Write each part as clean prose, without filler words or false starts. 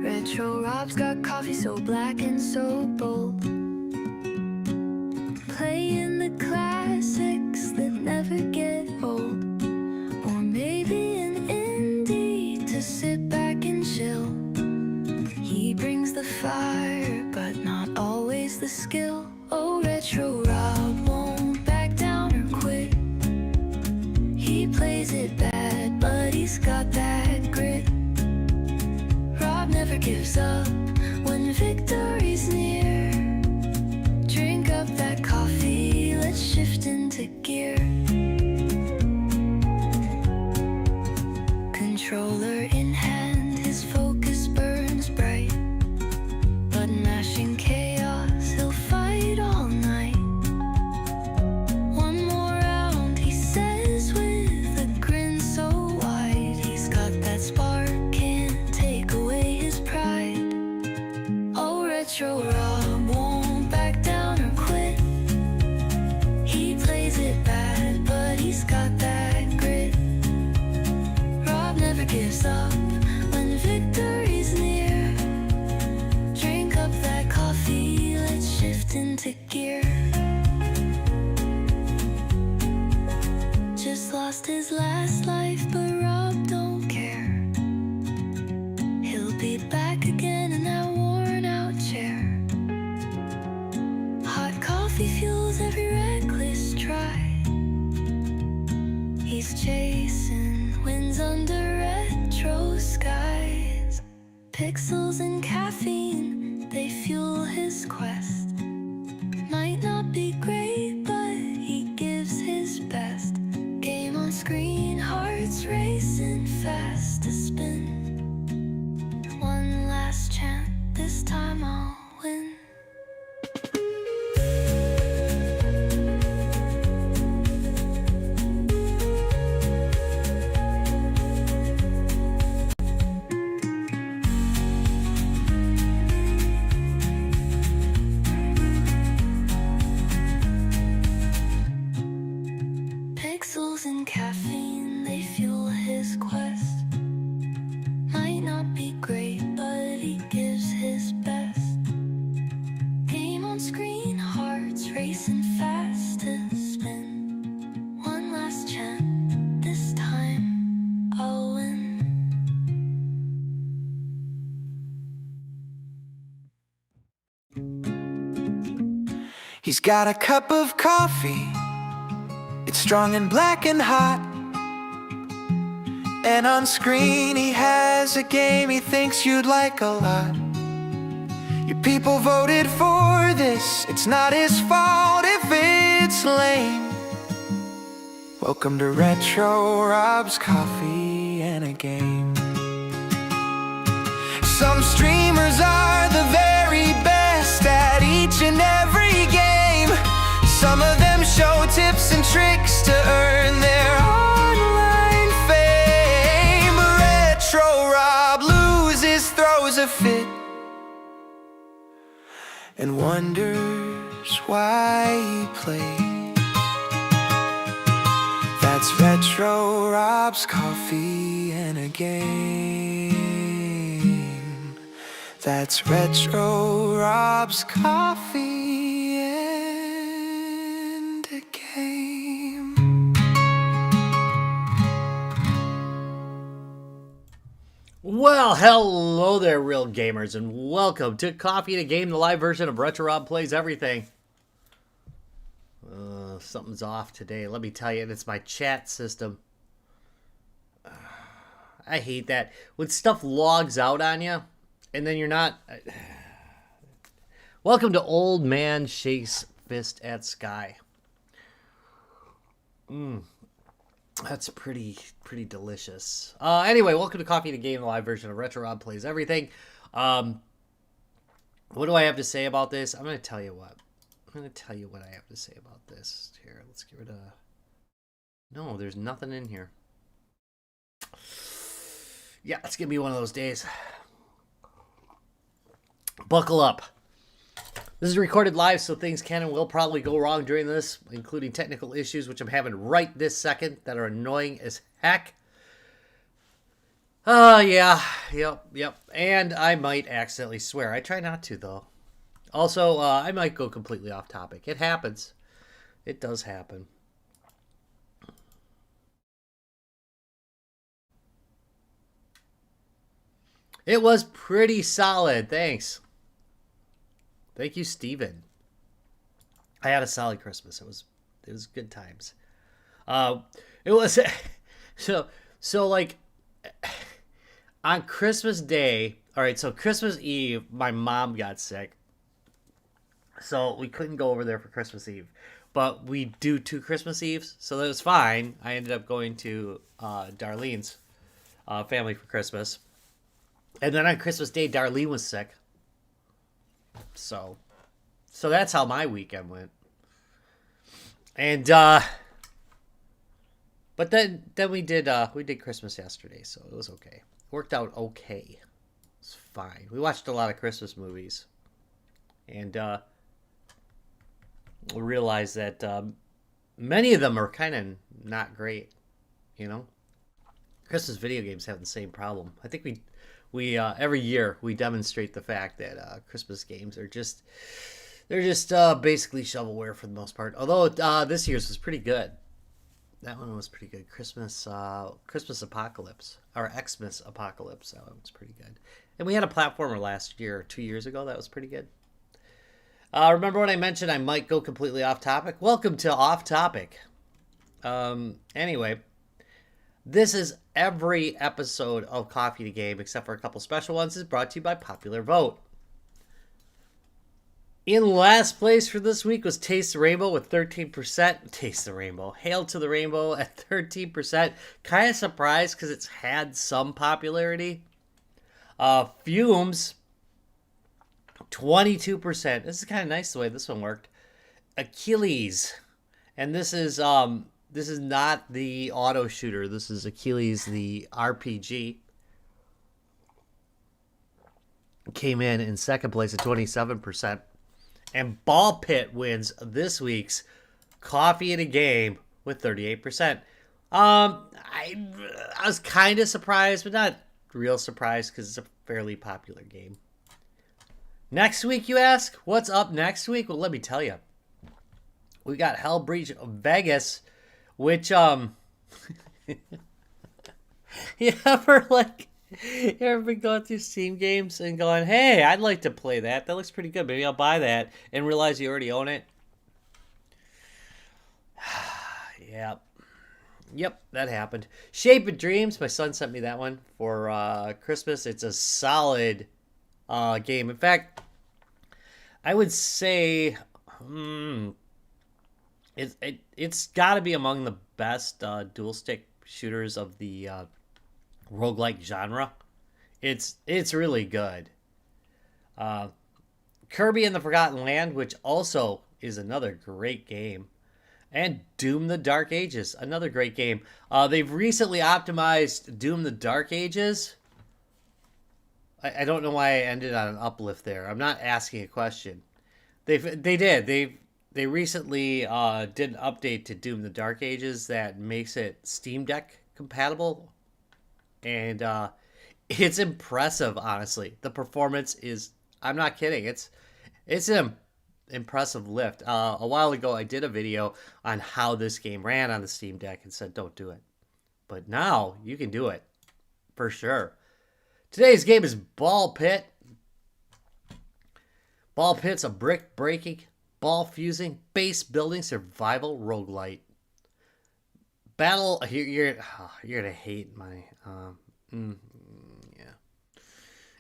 Retro Rob's got coffee so black and so bold, playing the classics that never get old. Or maybe an indie to sit back and chill. He brings the fire, but not always the skill. Oh, Retro Rob won't back down or quit. He plays it bad, but he's got that grit. Rob never gives up when victory's near. Drink up that coffee, let's shift into gear. Controller in hand, his focus burns bright. Button mashing chaos, he'll fight all night. One more round, he says with a grin so wide. He's got that spark, can't take away his pride. Oh, Retro Rob won't back down or quit. He plays it bad, but he's got that grit. Rob never gives up when victory's near. Drink up that coffee, let's shift into gear. Just lost his last life, but Rob don't care. He'll be back again in that worn out chair. Hot coffee fuels every reckless try. He's chasing winds under retro skies. Pixels and caffeine, they fuel his quest. Might not be great, but he gives his best. Game on screen, hearts racing fast to spin. One last chance, this time I'll win. Pixels and caffeine, they fuel his quest. Might not be great, but he gives his best. Game on screen, hearts racing fast to spin. One last chance, this time I'll win. He's got a cup of coffee. It's strong and black and hot. And on screen he has a game he thinks you'd like a lot. Your people voted for this, it's not his fault if it's lame. Welcome to Retro Rob's Coffee and a Game. Some streamers are the very best at each and every game. Some of them show tips and tricks to earn their online fame. Retro Rob loses, throws a fit, and wonders why he plays. That's Retro Rob's Coffee and a Game. That's Retro Rob's Coffee and a Game. Well, hello there, real gamers, and welcome to Coffee and a Game, the live version of Retro Rob Plays Everything. Something's off today, let me tell you, and it's my chat system. I hate that. When stuff logs out on you, and then you're not... Welcome to Old Man Shakes Fist at Sky. That's pretty delicious. Anyway, welcome to Coffee and a Game, the live version of Retro Rob Plays Everything. What do I have to say about this? I'm going to tell you what. I'm going to tell you what I have to say about this. Here, let's get rid of... No, there's nothing in here. Yeah, it's going to be one of those days. Buckle up. This is recorded live, so things can and will probably go wrong during this, including technical issues, which I'm having right this second, that are annoying as heck. Yeah. Yep. And I might accidentally swear. I try not to, though. Also, I might go completely off topic. It happens. It does happen. It was pretty solid. Thanks. Thank you, Steven. I had a solid Christmas. It was good times. It was so like on Christmas Day. All right, so Christmas Eve, my mom got sick, so we couldn't go over there for Christmas Eve. But we do 2 Christmas Eves, so that was fine. I ended up going to Darlene's family for Christmas, and then on Christmas Day, Darlene was sick. So that's how my weekend went. And but then we did Christmas yesterday, so it was okay. Worked out okay. It's fine. We watched a lot of Christmas movies, and we realized that many of them are kind of not great. You know, Christmas video games have the same problem. I think we every year we demonstrate the fact that Christmas games are just basically shovelware for the most part. Although this year's was pretty good. That one was pretty good. Christmas Apocalypse, or Xmas Apocalypse. That one was pretty good. And we had a platformer last year, 2 years ago. That was pretty good. Remember when I mentioned I might go completely off topic? Welcome to Off Topic. Anyway, this is every episode of Coffee to Game, except for a couple special ones, is brought to you by popular vote. In last place for this week was Taste the Rainbow with 13%. Taste the Rainbow. Hail to the Rainbow at 13%. Kind of surprised because it's had some popularity. Fumes, 22%. This is kind of nice the way this one worked. Achilles. And this is not the auto shooter. This is Achilles, the RPG. Came in second place at 27%. And Ball Pit wins this week's Coffee in a Game with 38%. I was kind of surprised, but not real surprised because it's a fairly popular game. Next week, you ask? What's up next week? Well, let me tell you. We got Hellbreach Vegas, which, you ever been going through Steam games and going, hey, I'd like to play that. That looks pretty good. Maybe I'll buy that, and realize you already own it? Yep, that happened. Shape of Dreams. My son sent me that one for Christmas. It's a solid game. In fact, I would say it's got to be among the best dual stick shooters of the roguelike genre. It's really good. Kirby and the Forgotten Land, which also is another great game. And Doom the Dark Ages, another great game. They've recently optimized Doom the Dark Ages. I don't know why I ended on an uplift there. I'm not asking a question. They recently did an update to Doom the Dark Ages that makes it Steam Deck compatible. And it's impressive, honestly. The performance is, I'm not kidding. It's an impressive lift. A while ago, I did a video on how this game ran on the Steam Deck and said, don't do it. But now, you can do it. For sure. Today's game is Ball Pit. Ball Pit's a brick breaking, ball fusing, base building survival roguelite. Battle, you're gonna hate my, yeah.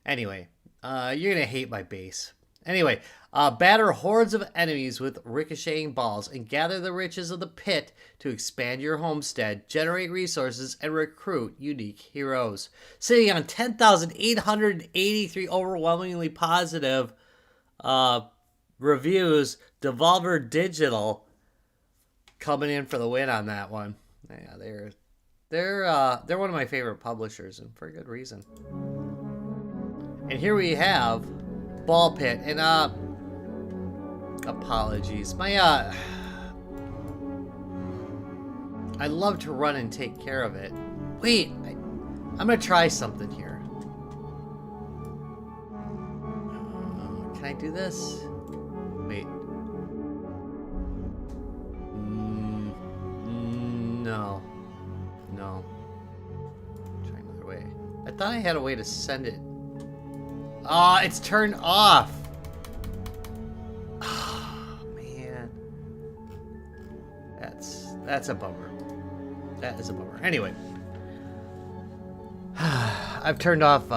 Anyway, you're gonna hate my base. Anyway, batter hordes of enemies with ricocheting balls and gather the riches of the pit to expand your homestead, generate resources, and recruit unique heroes. Sitting on 10,883 overwhelmingly positive reviews, Devolver Digital coming in for the win on that one. Yeah, they're one of my favorite publishers, and for good reason. And here we have Ball Pit, and apologies. I love to run and take care of it. Wait, I'm gonna try something here. Can I do this? Wait. No. No. Try another way. I thought I had a way to send it. Ah, it's turned off. Oh, man. That's a bummer. That is a bummer. Anyway. I've turned off the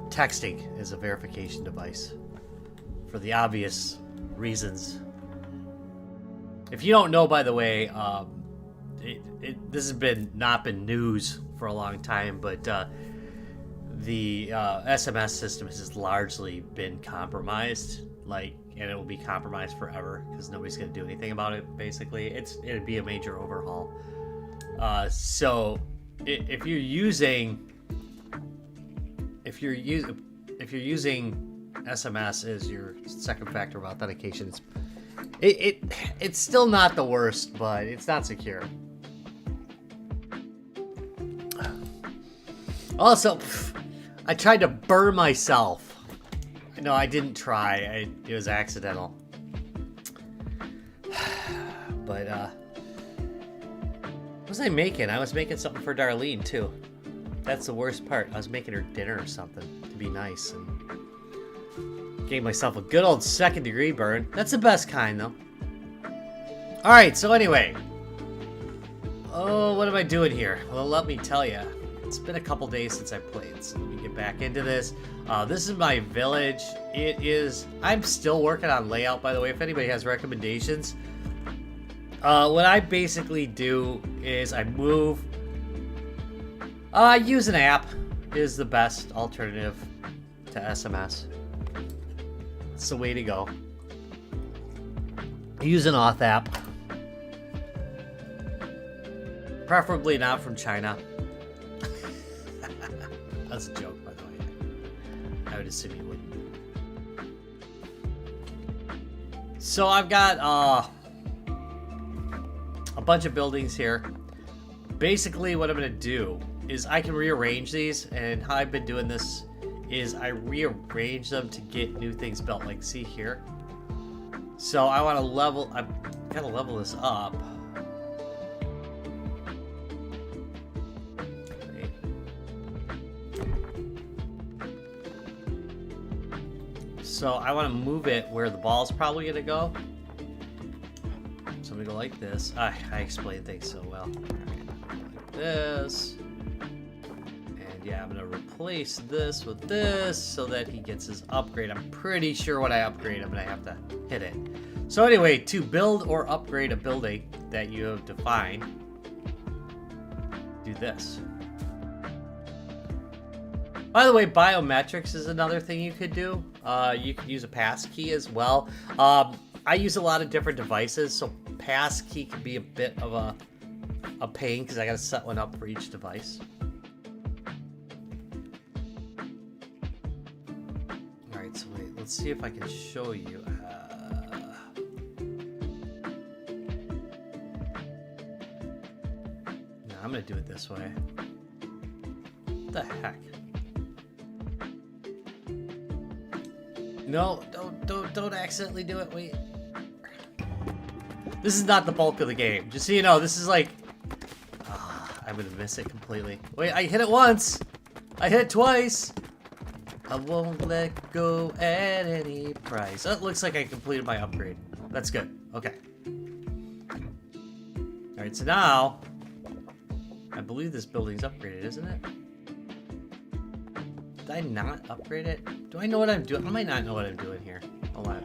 texting as a verification device for the obvious reasons. If you don't know, by the way, this has not been news for a long time, but the SMS system has largely been compromised, and it will be compromised forever because nobody's going to do anything about it. Basically, it'd be a major overhaul. So if you're using SMS as your second factor of authentication, it's still not the worst, but it's not secure. Also, I tried to burn myself. No, I didn't try. It was accidental. But, what was I making? I was making something for Darlene, too. That's the worst part. I was making her dinner or something to be nice, and gave myself a good old second-degree burn. That's the best kind, though. Alright, so anyway. Oh, what am I doing here? Well, let me tell you. It's been a couple days since I played, so let me get back into this. This is my village. I'm still working on layout, by the way, if anybody has recommendations. What I basically do is I move. Use an app is the best alternative to SMS. It's the way to go. Use an auth app. Preferably not from China. That's a joke, by the way. I would assume you wouldn't. So I've got a bunch of buildings here. Basically, what I'm going to do is I can rearrange these, and how I've been doing this is I rearrange them to get new things built. Like, see here. So I want to level. I gotta level this up. So I want to move it where the ball's probably going to go. So I'm going to go like this. I explain things so well. Like this. And yeah, I'm going to replace this with this so that he gets his upgrade. I'm pretty sure when I upgrade, I'm going to have to hit it. So anyway, to build or upgrade a building that you have defined, do this. By the way, biometrics is another thing you could do. You could use a pass key as well. I use a lot of different devices, so pass key can be a bit of a pain because I got to set one up for each device. All right, so wait, let's see if I can show you. No, I'm gonna do it this way. What the heck? No, don't accidentally do it. Wait. This is not the bulk of the game. Just so you know, this is like... I'm gonna miss it completely. Wait, I hit it once! I hit it twice! I won't let go at any price. That looks like I completed my upgrade. That's good. Okay. Alright, so now... I believe this building's upgraded, isn't it? Did I not upgrade it? Do I know what I'm doing? I might not know what I'm doing here. Hold on.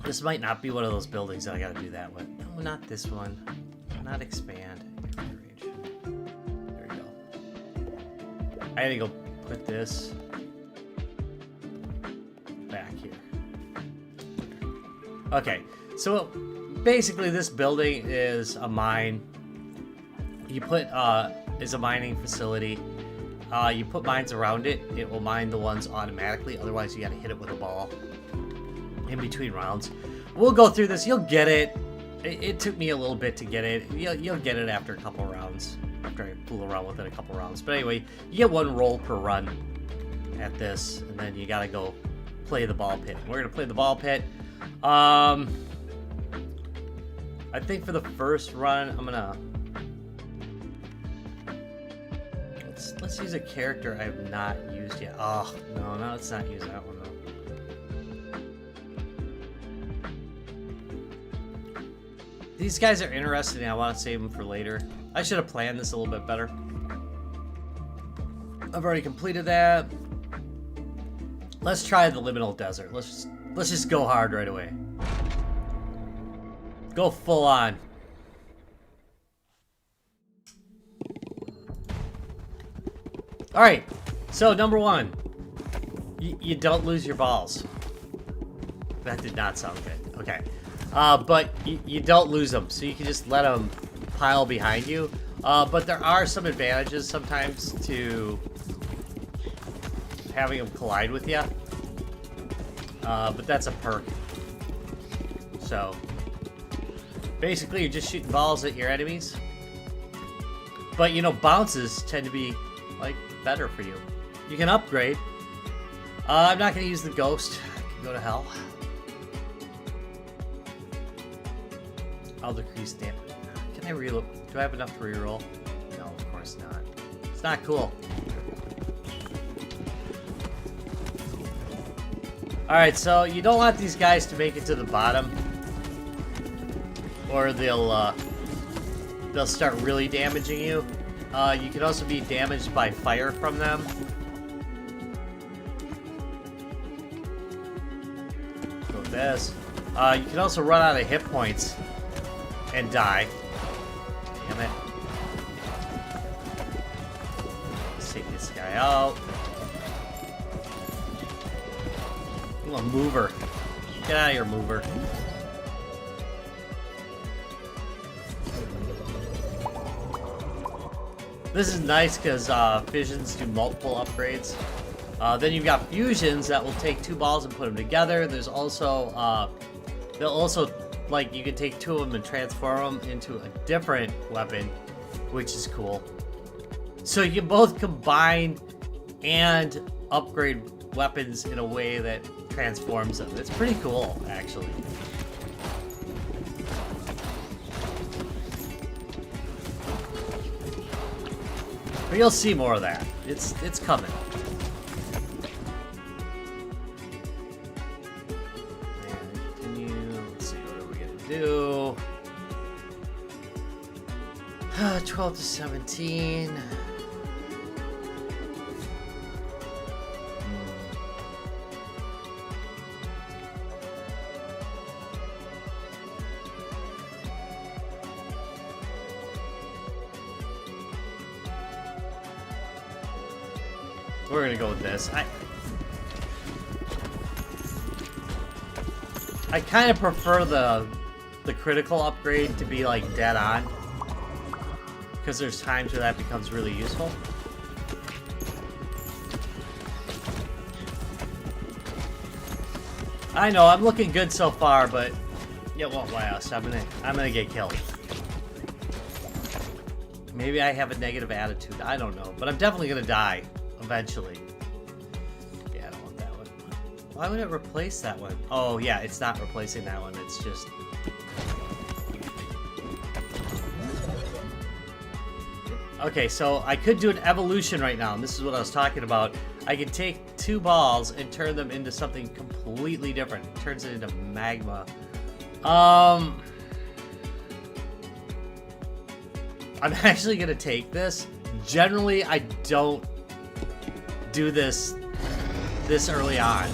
This might not be one of those buildings that I gotta do that with. No, not this one. Not expand. There we go. I had to go put this back here. Okay, so basically this building is a mine. You put, is a mining facility. You put mines around it, it will mine the ones automatically. Otherwise, you gotta hit it with a ball in between rounds. We'll go through this. You'll get it. It took me a little bit to get it. You'll get it after a couple rounds. After I fool around with it a couple rounds. But anyway, you get 1 roll per run at this, and then you gotta go play the ball pit. We're gonna play the ball pit. I think for the first run, I'm gonna let's use a character I have not used yet. Oh no, let's not use that one though. These guys are interesting. I want to save them for later. I should have planned this a little bit better. I've already completed that. Let's try the liminal desert. Let's just go hard right away. Go full on. All right. So number 1, you don't lose your balls. That did not sound good. Okay. But you don't lose them, so you can just let them pile behind you. But there are some advantages sometimes to having them collide with you. But that's a perk. So basically, you're just shooting balls at your enemies. But you know, bounces tend to be like better for you. You can upgrade. I'm not going to use the ghost. I can go to hell. I'll decrease damage. Can I reload? Do I have enough to reroll? No, of course not. It's not cool. Alright, so you don't want these guys to make it to the bottom, or they'll start really damaging you. You can also be damaged by fire from them. Go with this. You can also run out of hit points and die. Damn it. Let's take this guy out. Ooh, a mover. Get out of here, mover. This is nice because fissions do multiple upgrades. Then you've got fusions that will take 2 balls and put them together. There's also, they'll also, like, you can take 2 of them and transform them into a different weapon, which is cool. So you can both combine and upgrade weapons in a way that transforms them. It's pretty cool, actually. But you'll see more of that. It's coming. And continue. Let's see, what are we gonna do? 12 to 17. We're gonna go with this. I kind of prefer the critical upgrade to be like dead on, because there's times where that becomes really useful. I know I'm looking good so far, but it won't last. I'm gonna get killed. Maybe I have a negative attitude. I don't know, but I'm definitely gonna die eventually. Yeah, I don't want that one. Why would it replace that one? Oh yeah, it's not replacing that one. It's just. Okay, so I could do an evolution right now, and this is what I was talking about. I could take 2 balls and turn them into something completely different. It turns it into magma. I'm actually gonna take this. Generally, I don't do this early on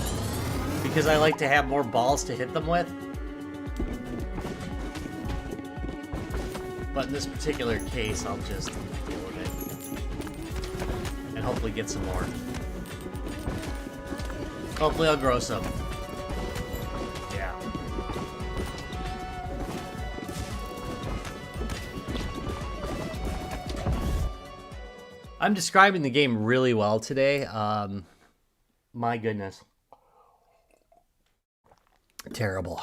because I like to have more balls to hit them with. But in this particular case, I'll just deal with it. And hopefully get some more. Hopefully I'll grow some. Yeah. I'm describing the game really well today. My goodness. Terrible.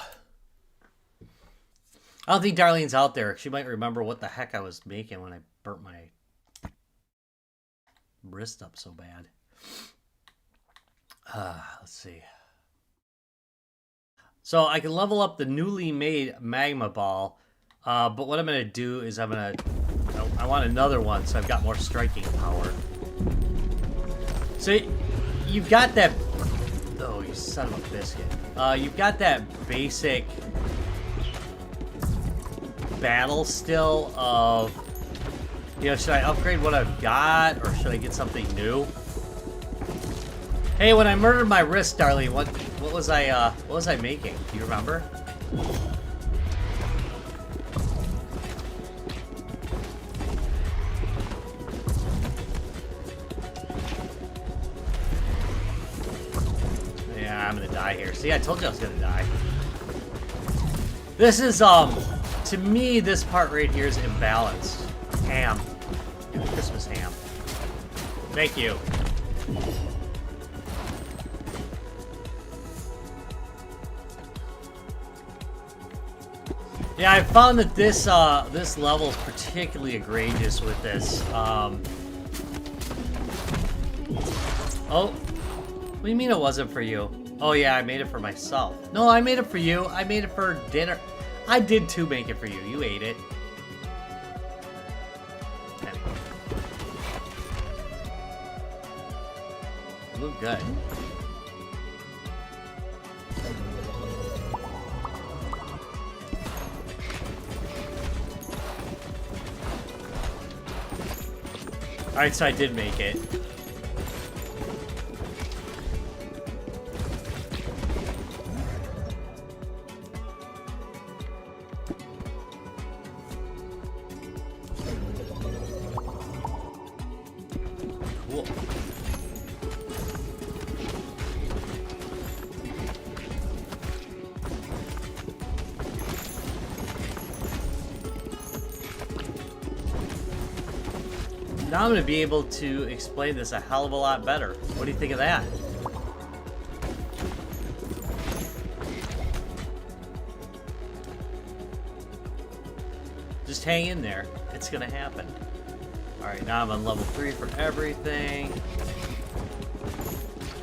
I don't think Darlene's out there. She might remember what the heck I was making when I burnt my wrist up so bad. Let's see. So I can level up the newly made magma ball, but what I'm going to do is I want another one so I've got more striking power. So you've got that... Oh, you son of a biscuit. You've got that basic battle still of, you know, should I upgrade what I've got or should I get something new? Hey, when I murdered my wrist, Darlene, what was I making? Do you remember? Yeah, I'm gonna die here. See, I told you I was gonna die. This is to me, this part right here is imbalanced. Ham. Christmas ham. Thank you. Yeah, I found that this level is particularly egregious with this. Oh, what do you mean it wasn't for you? Oh yeah, I made it for myself. No, I made it for you. I made it for dinner. I did too make it for you. You ate it. Anyway. Look good. Alright, so I did make it. Cool. Now I'm going to be able to explain this a hell of a lot better. What do you think of that? Just hang in there. It's going to happen. Alright, now I'm on level 3 for everything.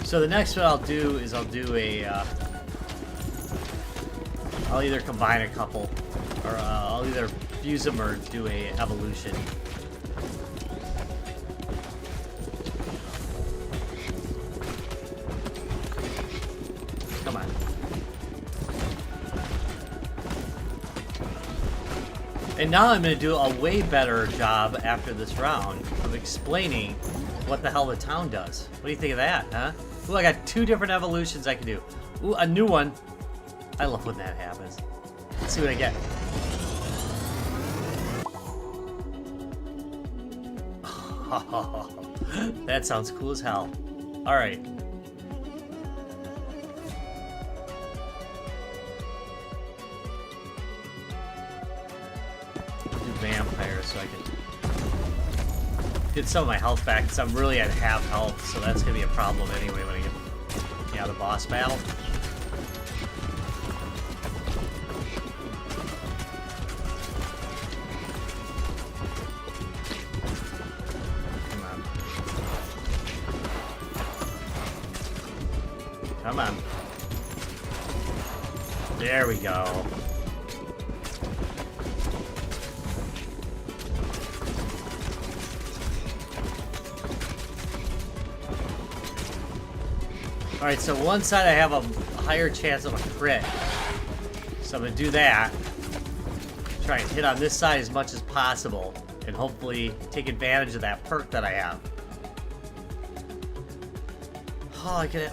So the next one I'll do is I'll do a... I'll either combine a couple, or I'll either fuse them or do a evolution. Come on. And now I'm going to do a way better job after this round of explaining what the hell the town does. What do you think of that, huh? Ooh, I got 2 different evolutions I can do. Ooh, a new one. I love when that happens. Let's see what I get. That sounds cool as hell. Alright. Vampire so I can get some of my health back because I'm really at half health, so that's gonna be a problem anyway when I get the boss battle. Come on. There we go. Alright, so one side I have a higher chance of a crit. So I'm going to do that. Try and hit on this side as much as possible. And hopefully take advantage of that perk that I have. Oh, I can...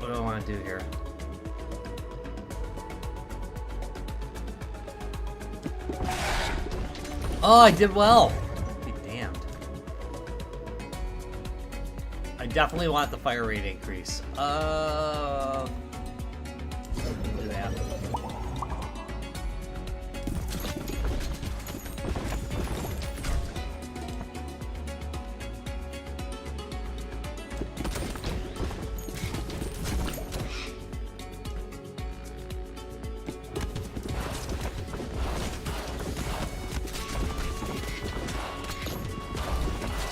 What do I want to do here? Oh, I did well. Be damned. I definitely want the fire rate increase. Do that.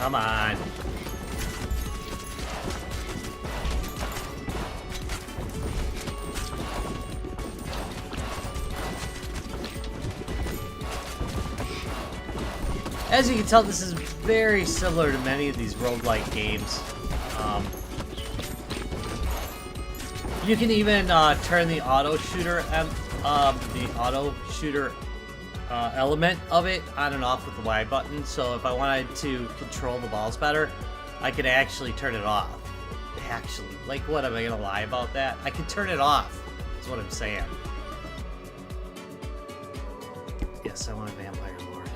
Come on. As you can tell, this is very similar to many of these roguelike games. You can even turn the auto shooter element of it on and off with the Y button. So if I wanted to control the balls better, I could actually turn it off. Actually, like, what, am I gonna lie about that? I can turn it off, is what I'm saying. Yes, I want a vampire lord.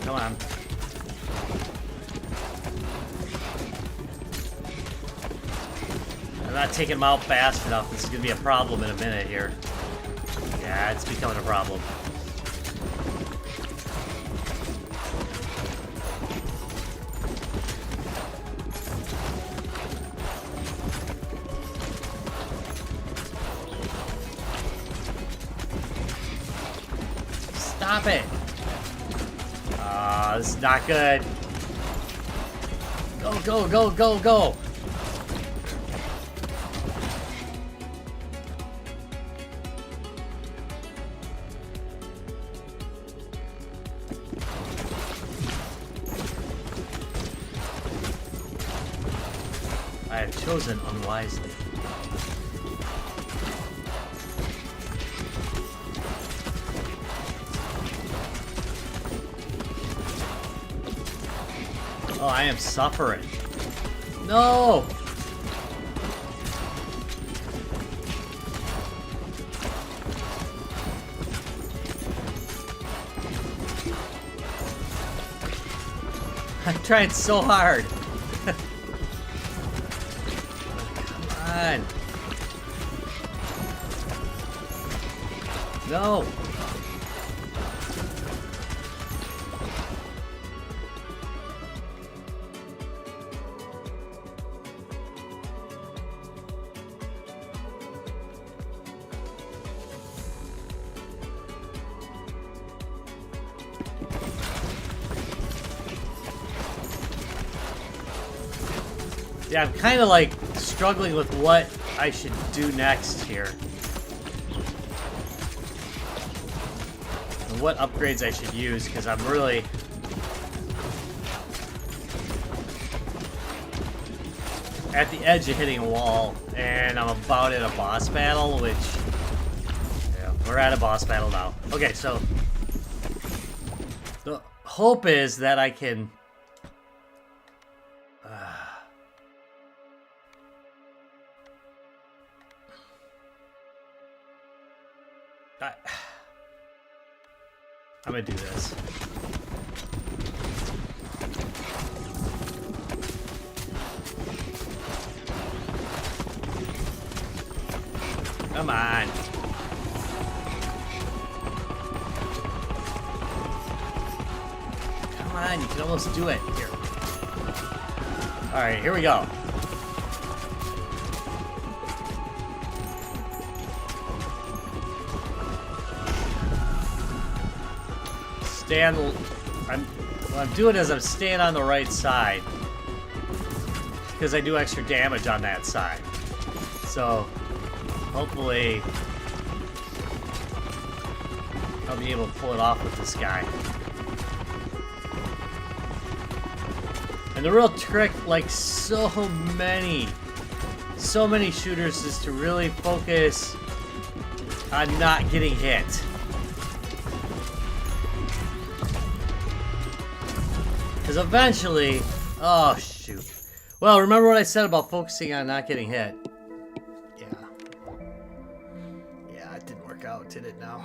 Come on. I'm not taking him out fast enough. This is going to be a problem in a minute here. Yeah, it's becoming a problem. Stop it! This is not good. Go, go, go, go, go! I have chosen unwisely. Oh, I am suffering. No! I'm trying so hard. Come on. No. Yeah, I'm kind of like struggling with what I should do next here. And what upgrades I should use, because I'm really... at the edge of hitting a wall, and I'm about in a boss battle, which... yeah, we're at a boss battle now. Okay, so... the hope is that I can... I'm gonna do this. Come on. Come on, you can almost do it. Here. Alright, here we go. What I'm doing is I'm staying on the right side because I do extra damage on that side. So hopefully I'll be able to pull it off with this guy. And the real trick, like so many shooters, is to really focus on not getting hit. Because eventually... oh, shoot. Well, remember what I said about focusing on not getting hit? Yeah. Yeah, it didn't work out, did it now?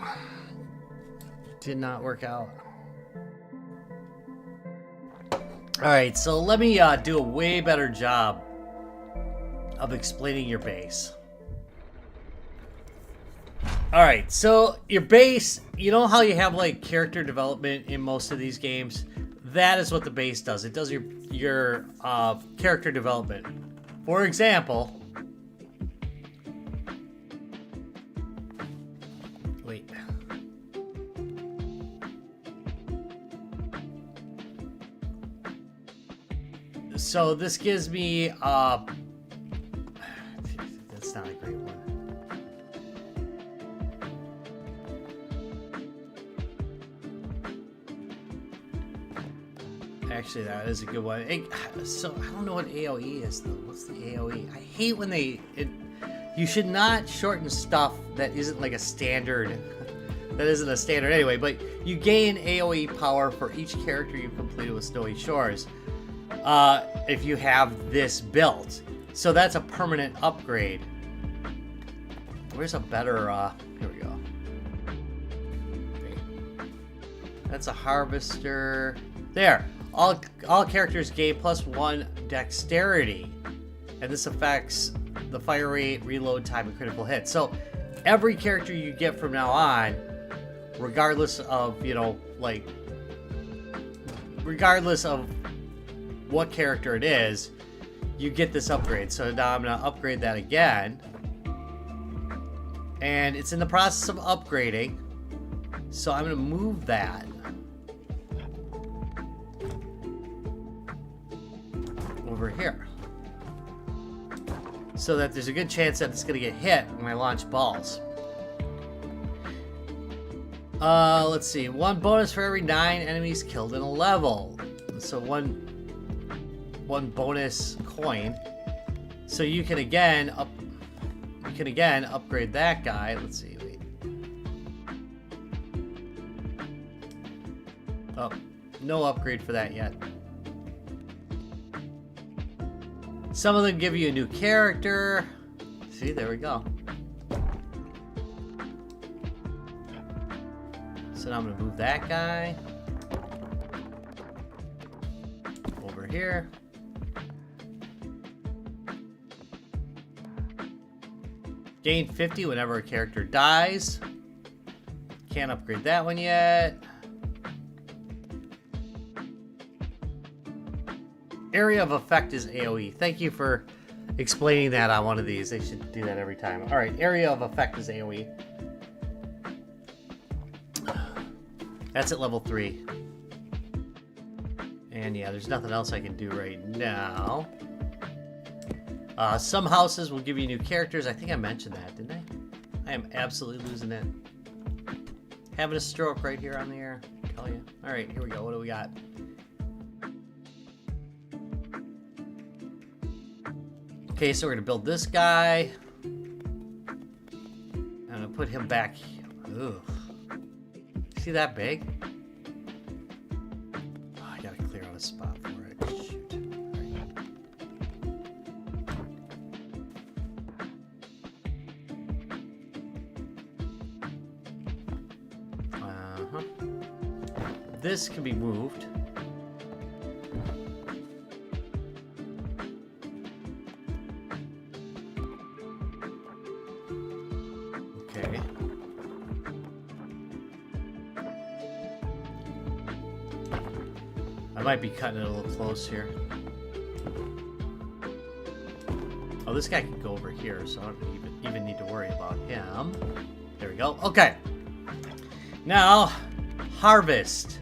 Did not work out. Alright, so let me do a way better job of explaining your base. All right, so your base, you know how you have like character development in most of these games? That is what the base does. It does your character development. For example, wait. So this gives me that's not a great one. Actually, that is a good one. So I don't know what AOE is though. What's the AOE? I hate when you should not shorten stuff that isn't like a standard. That isn't a standard anyway. But you gain AOE power for each character you completed with Snowy Shores. If you have this built, so that's a permanent upgrade. Where's a better? Here we go. Okay. That's a harvester. There. All characters gain +1 dexterity, and this affects the fire rate, reload time, and critical hit. So every character you get from now on, regardless of regardless of what character it is, you get this upgrade. So now I'm gonna upgrade that again, and it's in the process of upgrading. So I'm gonna move that over here, so that there's a good chance that it's gonna get hit when I launch balls. Let's see. 1 bonus for every 9 enemies killed in a level. So one bonus coin. So you can again upgrade that guy. Let's see. Wait. Oh, no upgrade for that yet. Some of them give you a new character. See, there we go. So now I'm gonna move that guy over here. Gain 50 whenever a character dies. Can't upgrade that one yet. Area of effect is AoE. Thank you for explaining that on one of these. They should do that every time. All right, area of effect is AoE. That's at level 3. And yeah, there's nothing else I can do right now. Some houses will give you new characters. I think I mentioned that, didn't I? I am absolutely losing it. Having a stroke right here on the air. Tell you. All right, here we go. What do we got? Okay, so we're gonna build this guy. I'm gonna put him back. Ugh. See that big? Oh, I gotta clear out a spot for it. Shoot. All right. This can be moved. Okay. I might be cutting it a little close here. Oh, this guy can go over here, so I don't even need to worry about him. There we go. Okay. Now, harvest.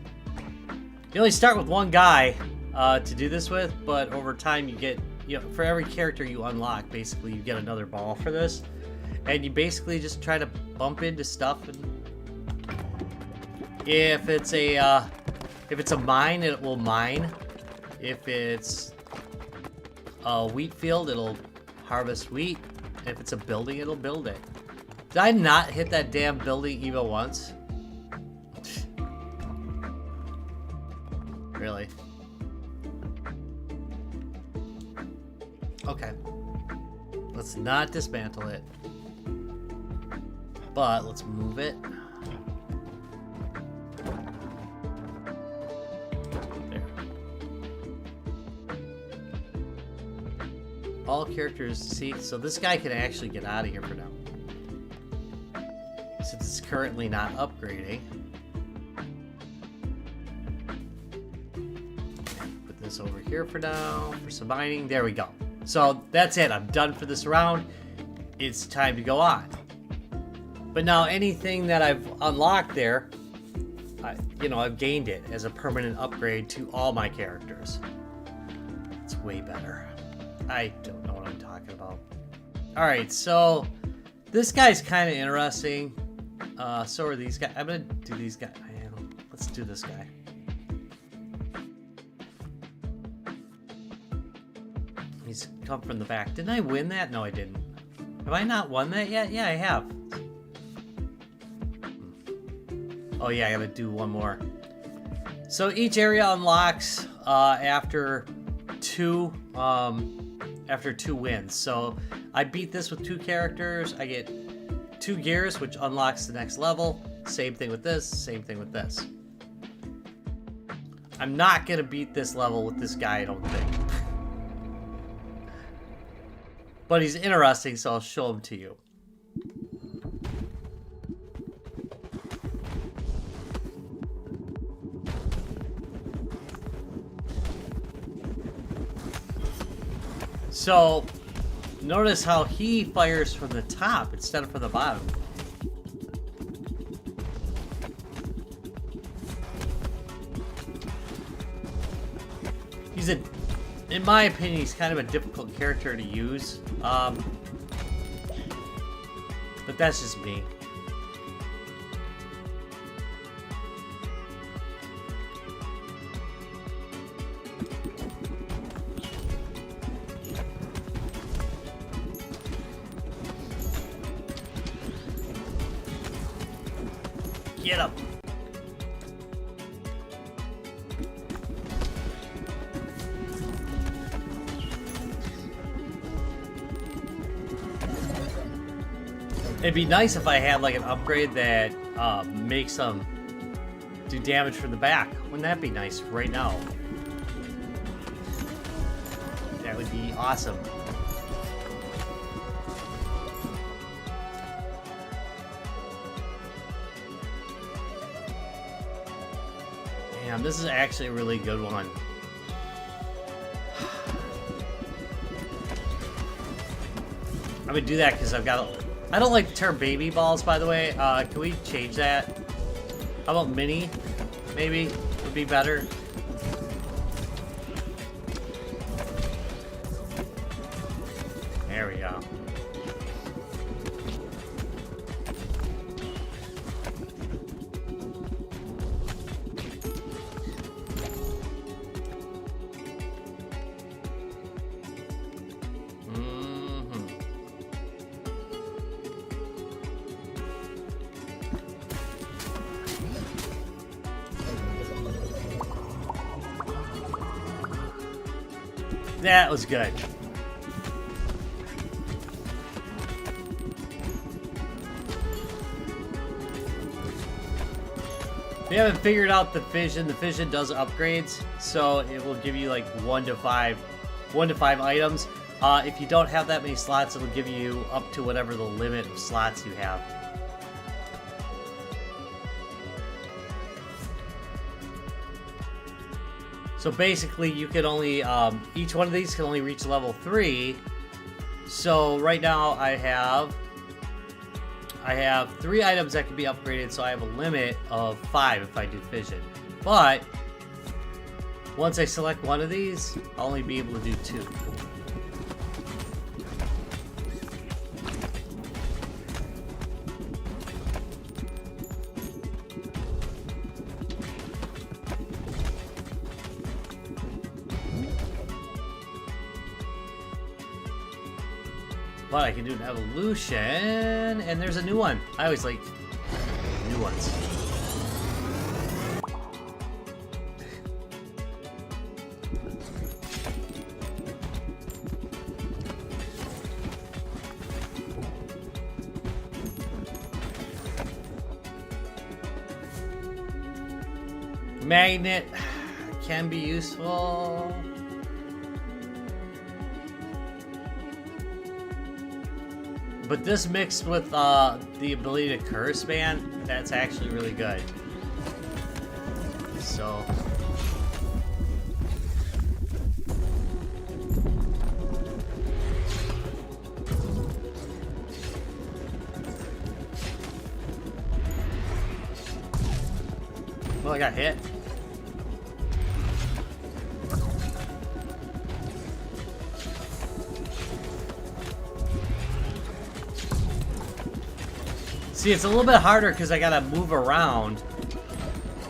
You only start with one guy to do this with, but over time you get, for every character you unlock, basically you get another ball for this. And you basically just try to bump into stuff, and if it's a mine, it will mine. If it's a wheat field, it'll harvest wheat. If it's a building, it'll build it. Did I not hit that damn building even once? Really? Okay. Let's not dismantle it. But let's move it. There. All characters, see, so this guy can actually get out of here for now. since it's currently not upgrading. Put this over here for now for some mining. There we go. So that's it. I'm done for this round. It's time to go on. But now anything that I've unlocked there, I've gained it as a permanent upgrade to all my characters. It's way better. I don't know what I'm talking about. Alright, so this guy's kind of interesting. So are these guys. I'm going to do these guys. Let's do this guy. He's come from the back. Didn't I win that? No, I didn't. Have I not won that yet? Yeah, I have. Oh yeah, I gotta do one more. So each area unlocks after two wins. So I beat this with 2 characters. I get 2 gears, which unlocks the next level. Same thing with this. Same thing with this. I'm not gonna beat this level with this guy, I don't think. But he's interesting, so I'll show him to you. So, notice how he fires from the top instead of from the bottom. In my opinion, he's kind of a difficult character to use. But that's just me. Get him. It'd be nice if I had like an upgrade that makes them do damage from the back. Wouldn't that be nice right now? That would be awesome. Damn, this is actually a really good one. I'm gonna do that because I've got I don't like the term baby balls, by the way. Can we change that? How about mini? Maybe would be better. There we go. That was good. We haven't figured out the fission. The fission does upgrades, so it will give you like 1 to 5 items. If you don't have that many slots, it'll give you up to whatever the limit of slots you have. So basically, you can only each one of these can only reach level 3. So right now, I have 3 items that can be upgraded. So I have a limit of 5 if I do fission. But once I select one of these, I'll only be able to do 2. But I can do an evolution, and there's a new one. I always like new ones. Magnet can be useful. But this mixed with the ability to curse, man, that's actually really good. So... Oh, I got hit. See, it's a little bit harder because I gotta move around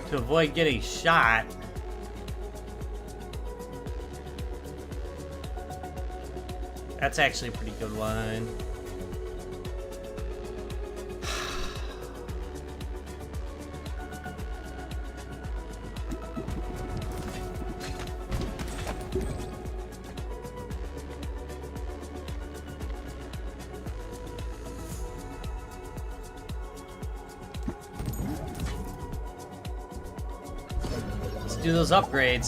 to avoid getting shot. That's actually a pretty good one. Do those upgrades.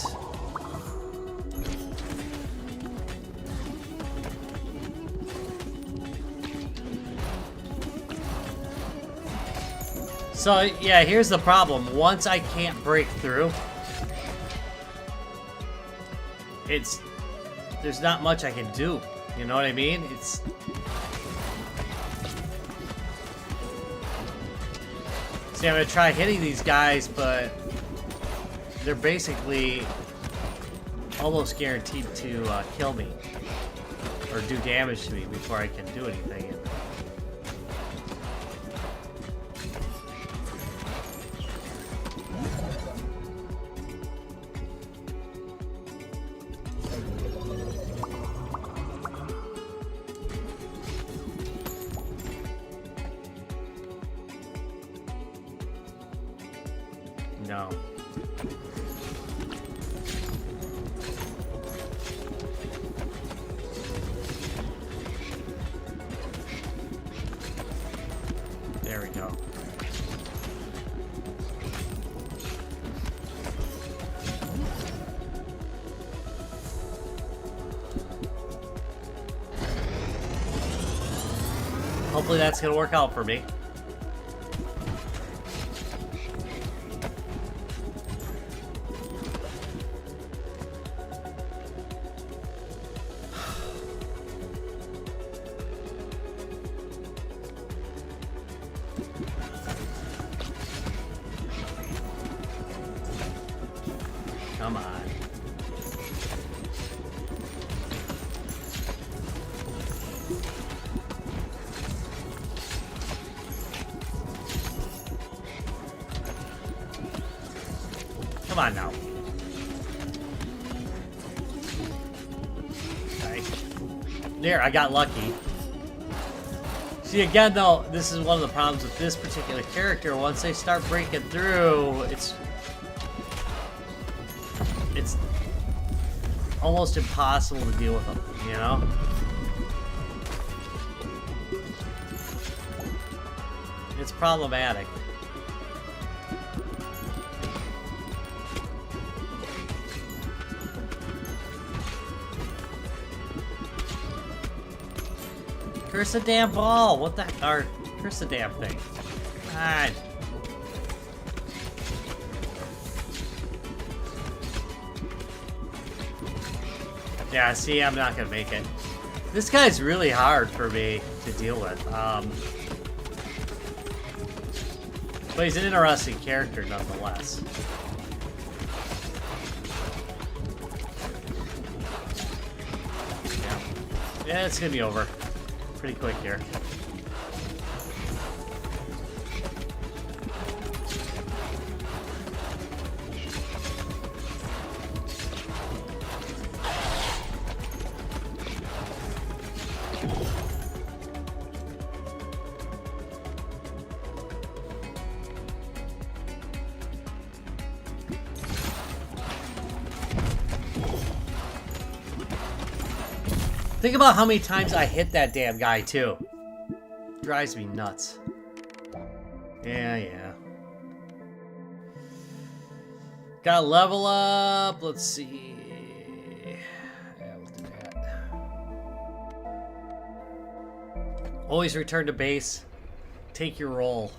So yeah, here's the problem. Once I can't break through, there's not much I can do. You know what I mean? See, I'm gonna try hitting these guys, but they're basically almost guaranteed to kill me or do damage to me before I can do anything. No. There we go. Hopefully that's gonna work out for me. Come on. Come on now. Okay. There, I got lucky. See, again, though, this is one of the problems with this particular character. Once they start breaking through, it's almost impossible to deal with them, you know? It's problematic. Curse the damn ball! What the? Or curse the damn thing. God. Yeah, see, I'm not gonna make it. This guy's really hard for me to deal with. But he's an interesting character nonetheless. Yeah, it's gonna be over pretty quick here. Think about how many times I hit that damn guy, too. Drives me nuts. Yeah. Gotta level up. Let's see. Yeah, we'll do that. Always return to base. Take your role.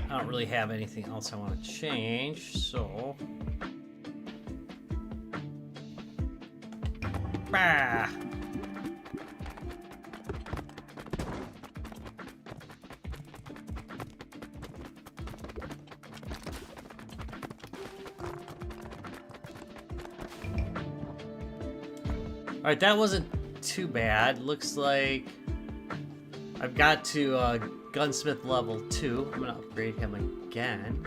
I don't really have anything else I want to change, so... Bah! Alright, that wasn't too bad. Looks like I've got to gunsmith level 2. I'm gonna upgrade him again.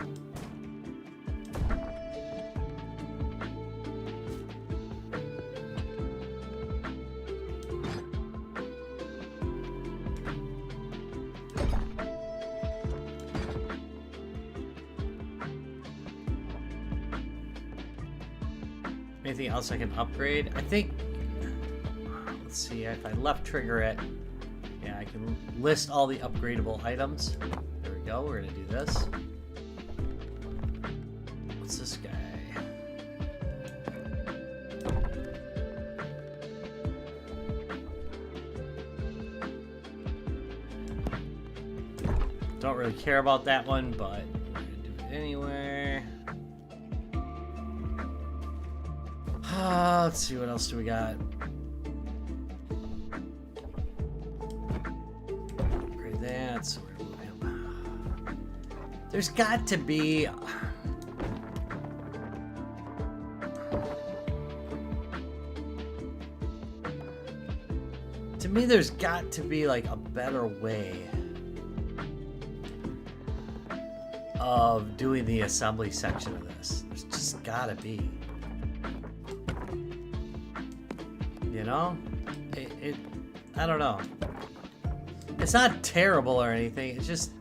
Anything else I can upgrade? I think, let's see, if I left trigger it, yeah, I can list all the upgradable items. There we go, we're gonna do this. What's this guy? Don't really care about that one, but we're gonna do it anyway. Let's see, what else do we got? Upgrade that, so we're gonna move him. There's got to be... To me, there's got to be like a better way of doing the assembly section of this. There's just gotta be. You know? I don't know. It's not terrible or anything, it's just...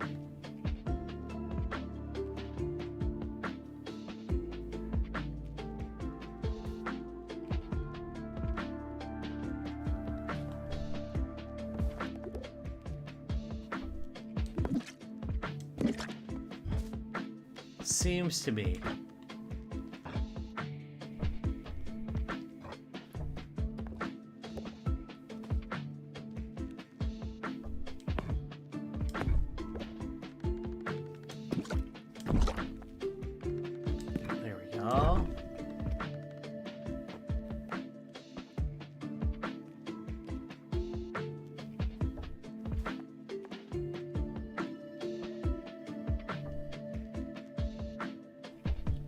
Seems to me. There we go.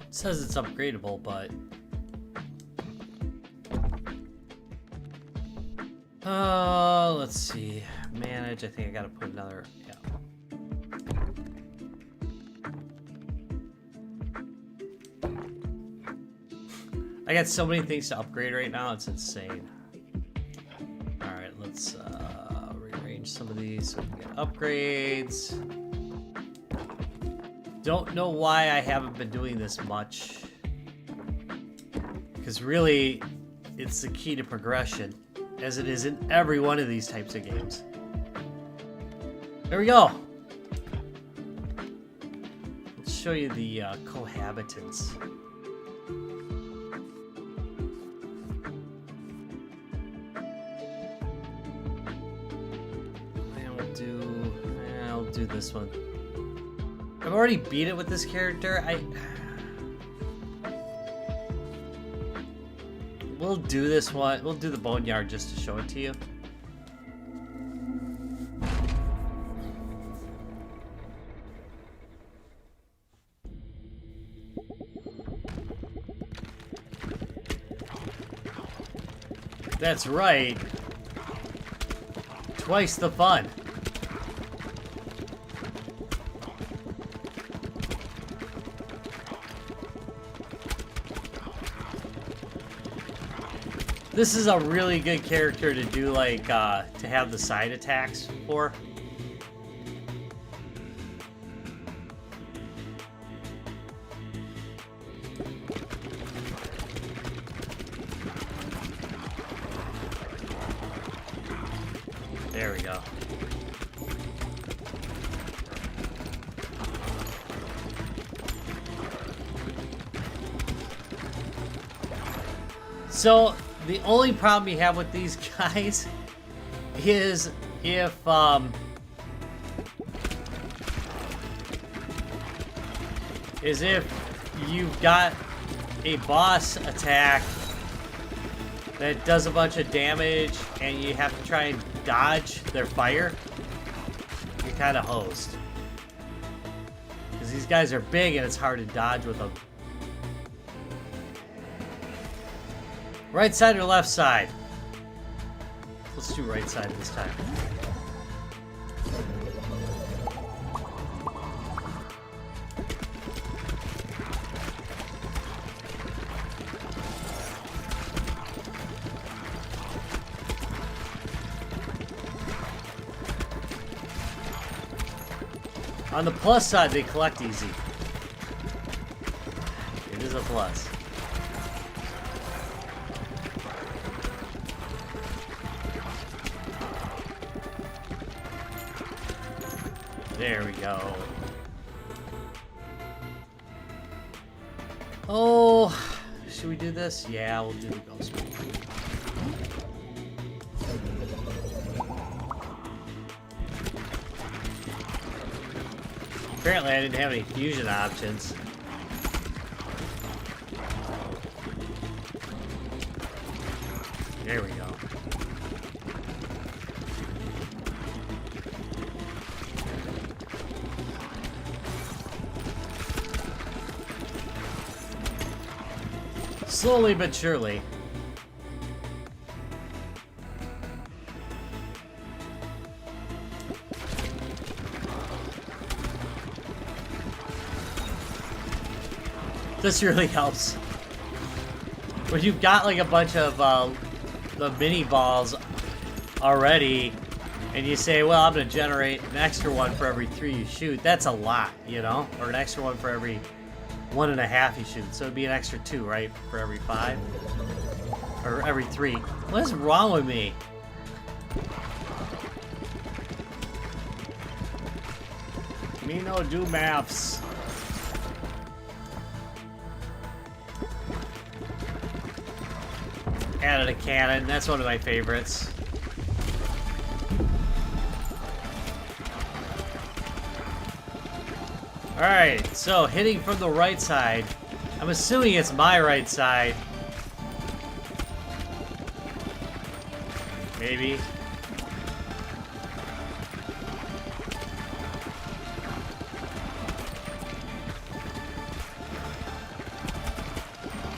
It says it's upgradable, but let's see. Manage. I think I gotta put another. Yeah. I got so many things to upgrade right now. It's insane. All right, let's rearrange some of these so we can get upgrades. Don't know why I haven't been doing this much, because really it's the key to progression, as it is in every one of these types of games. There we go. Let's show you the cohabitants. And I'll do this one. I've already beat it with this character. We'll do this one. We'll do the Boneyard just to show it to you. That's right. Twice the fun. This is a really good character to do, like, to have the side attacks for. There we go. So the only problem you have with these guys is if you've got a boss attack that does a bunch of damage and you have to try and dodge their fire, you're kind of hosed. Because these guys are big and it's hard to dodge with them. Right side or left side? Let's do right side this time. On the plus side, they collect easy. It is a plus. There we go. Oh, should we do this? Yeah, we'll do the ghost one. Apparently I didn't have any fusion options. There we go. Slowly but surely. This really helps. When you've got like a bunch of the mini balls already, and you say, well, I'm going to generate an extra one for every 3 you shoot, that's a lot, you know? Or an extra one for every 1.5 you shoot. So it'd be an extra 2, right? For every 5? Or every 3. What is wrong with me? Me no do maths. Added a cannon. That's one of my favorites. Alright, so hitting from the right side. I'm assuming it's my right side. Maybe.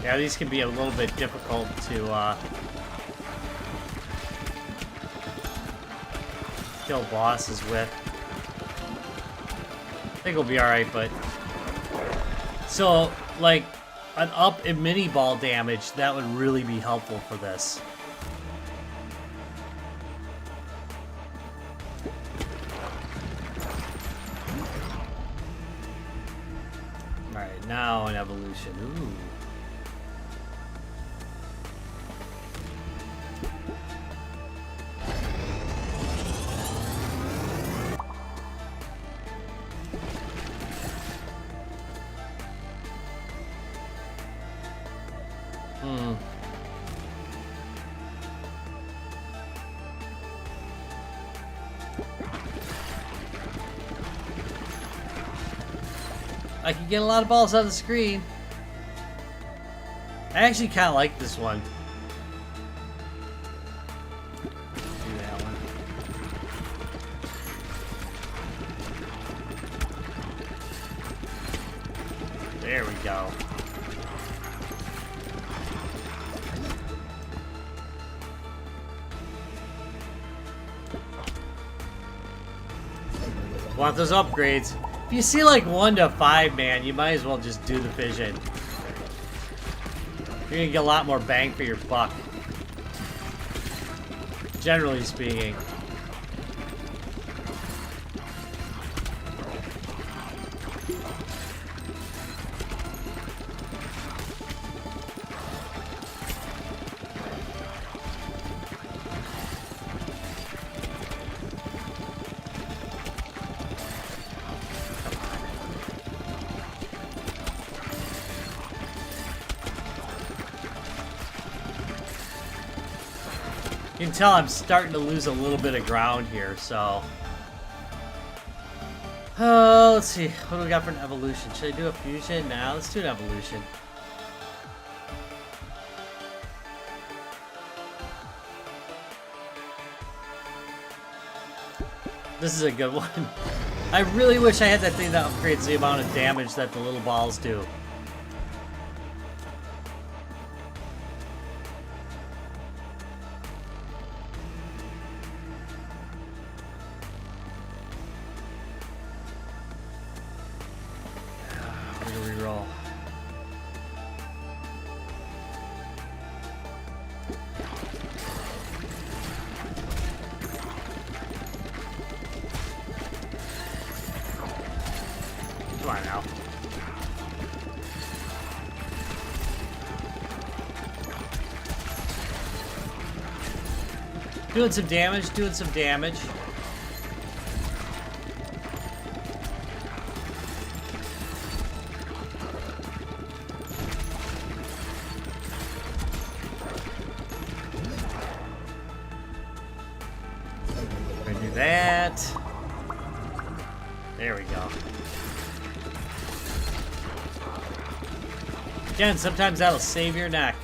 Yeah, these can be a little bit difficult to kill bosses with. I think we'll be alright, but... So, like, an up in mini ball damage, that would really be helpful for this. Alright, now an evolution. Ooh. I can get a lot of balls on the screen. I actually kind of like this one. Do that one. There we go. Want those upgrades? If you see like 1 to 5, man, you might as well just do the fission. You're gonna get a lot more bang for your buck. Generally speaking. You can tell I'm starting to lose a little bit of ground here, so... let's see. What do we got for an evolution? Should I do a fusion? Nah, let's do an evolution. This is a good one. I really wish I had that thing that upgrades the amount of damage that the little balls do. We're gonna reroll. Come on now. Doing some damage, doing some damage. Gonna do that. There we go. Again, sometimes that'll save your neck.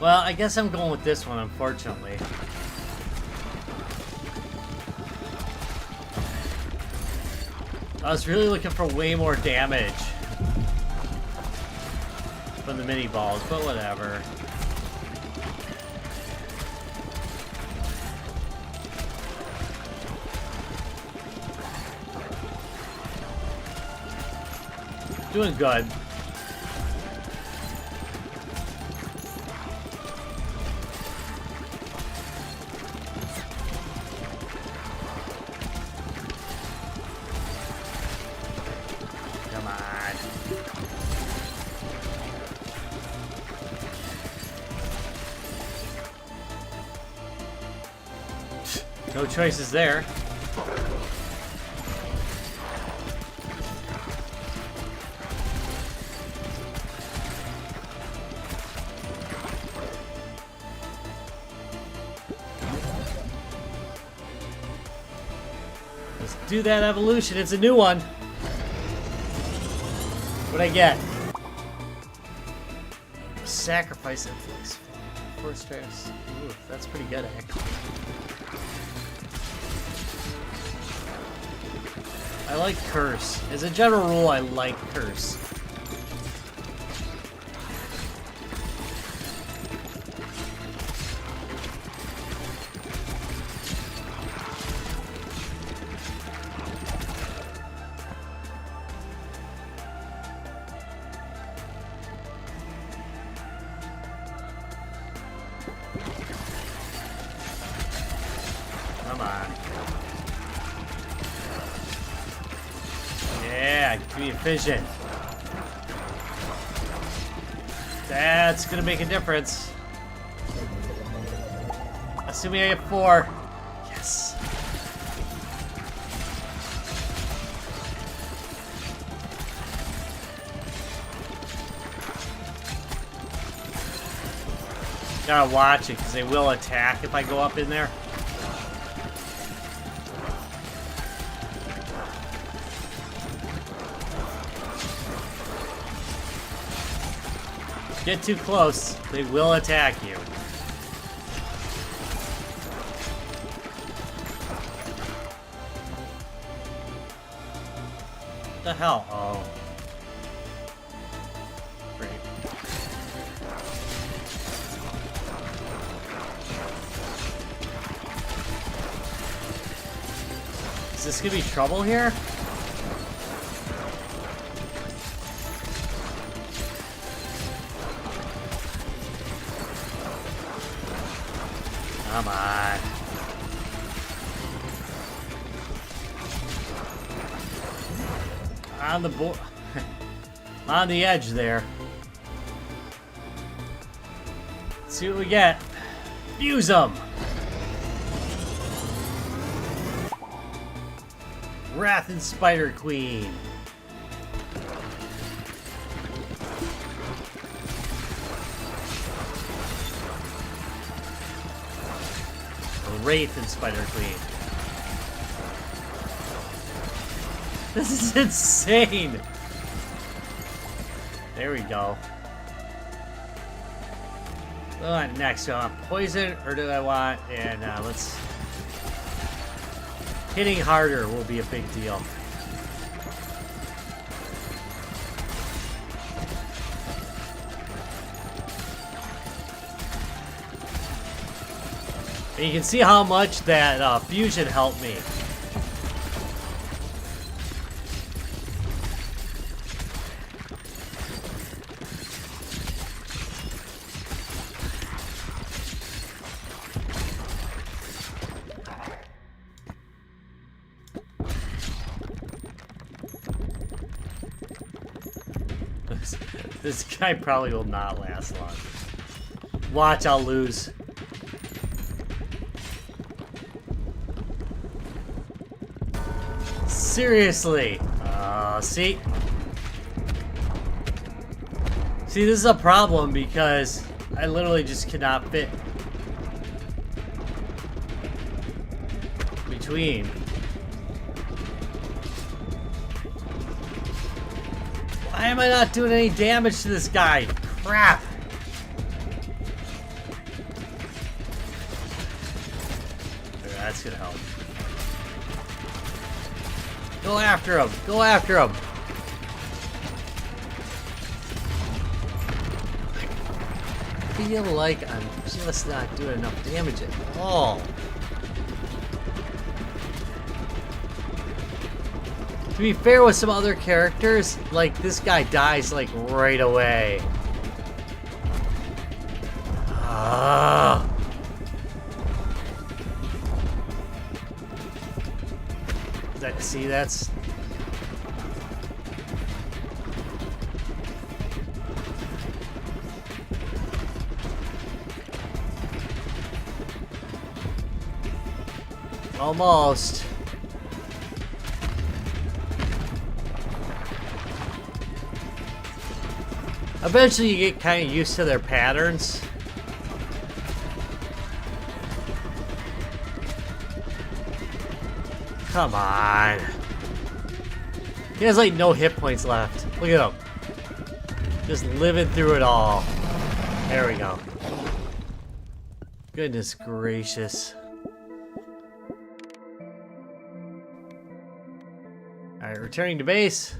Well, I guess I'm going with this one, unfortunately. I was really looking for way more damage from the mini balls, but whatever. Doing good. Come on. No choices there. Let's do that evolution. It's a new one. What'd I get? Sacrifice influx. Force stress. Ooh, that's pretty good, actually. I like curse. As a general rule, I like curse. Come on. Yeah, give me a vision. That's gonna make a difference. Assuming I get 4. Yes. Gotta watch it, because they will attack if I go up in there. Get too close, they will attack you. What the hell? Oh. Great. Is this gonna be trouble here? Come on. On the board. On the edge there. see what we get. Fuse them. Wrath and Spider Queen. Wraith and Spider Queen. This is insane. There we go. What do I want next? Do I want poison or do I want, and let's, hitting harder will be a big deal. And you can see how much that fusion helped me. This guy probably will not last long. Watch, I'll lose. Seriously. See? See, this is a problem because I literally just cannot fit between. Why am I not doing any damage to this guy? Crap. That's gonna help. Go after him! Go after him! I feel like I'm just not doing enough damage at all. To be fair with some other characters, like this guy dies like right away. See, that's... almost. Eventually you get kind of used to their patterns. Come on. He has like no hit points left. Look at him. Just living through it all. There we go. Goodness gracious. Alright, returning to base.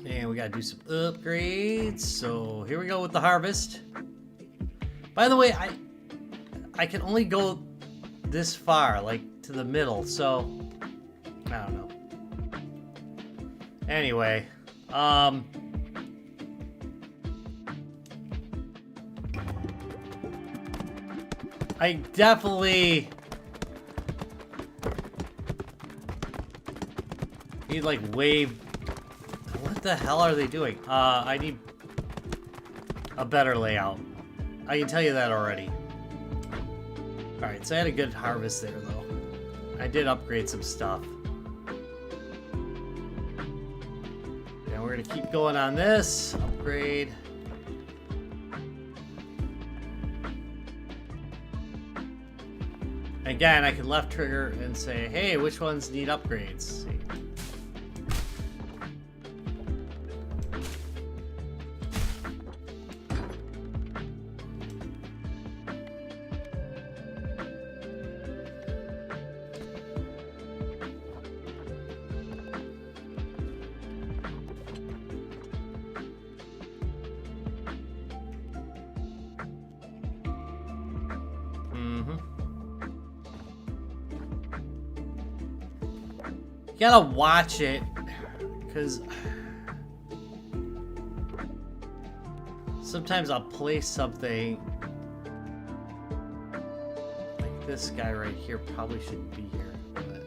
And we gotta do some upgrades. So here we go with the harvest. By the way, I can only go this far, like to the middle, so I don't know. Anyway, I definitely need like wave. What the hell are they doing? I need a better layout. I can tell you that already. Alright, so I had a good harvest there, though. I did upgrade some stuff. And we're gonna keep going on this. Upgrade. Again, I can left trigger and say, hey, which ones need upgrades? See. You gotta watch it, because sometimes I'll place something like this guy right here probably shouldn't be here, but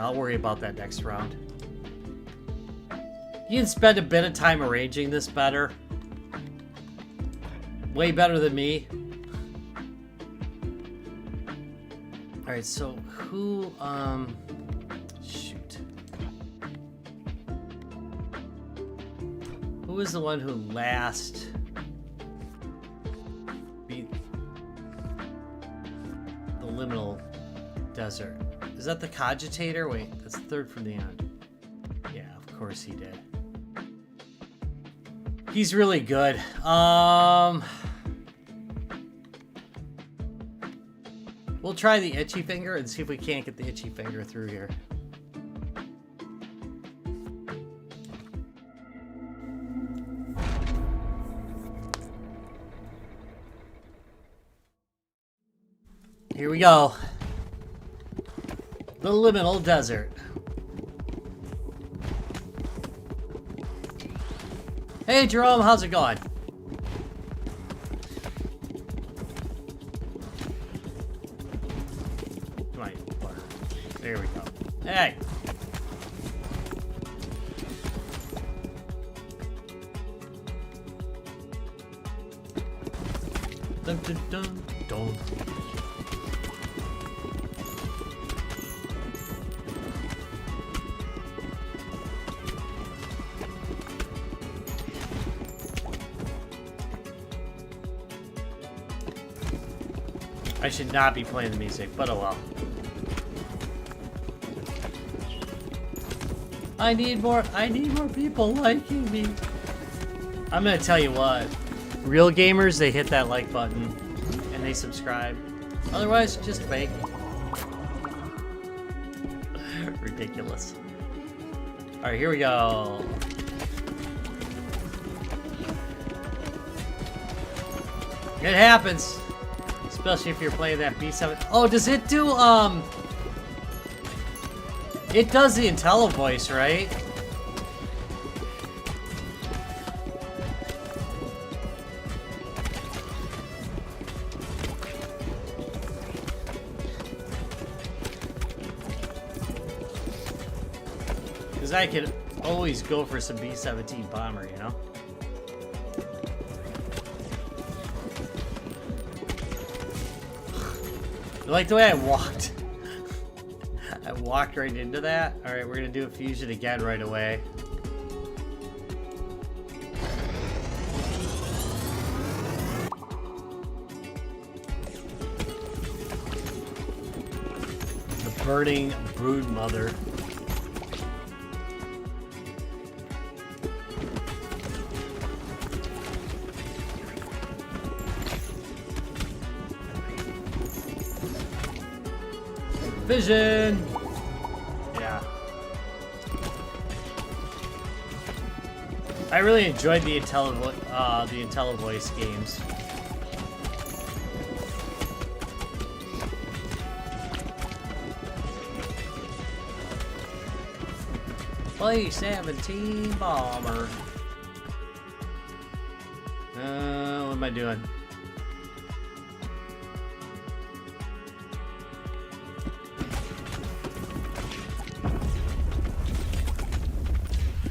I'll worry about that next round. You can spend a bit of time arranging this better. Way better than me. Alright, so who, shoot. Who was the one who last beat the liminal desert? Is that the cogitator? Wait, that's third from the end. Yeah, of course he did. He's really good. We'll try the itchy finger and see if we can't get the itchy finger through here. Here we go. The liminal desert. Hey Jerome, how's it going? Right, there we go. Hey! Dun dun dun dun. I should not be playing the music, but oh well. I need more people liking me. I'm gonna tell you what. Real gamers, they hit that like button and they subscribe. Otherwise, just fake. Ridiculous. Alright, here we go. It happens. Especially if you're playing that B7. Oh, does it do, it does the IntelliVoice, right? Because I could always go for some B-17 bomber, you know? You like the way I walked? I walked right into that. Alright, we're gonna do a fusion again right away. The burning brood mother. Vision! Yeah. I really enjoyed the IntelliVoice games. Play 17 bomber. What am I doing?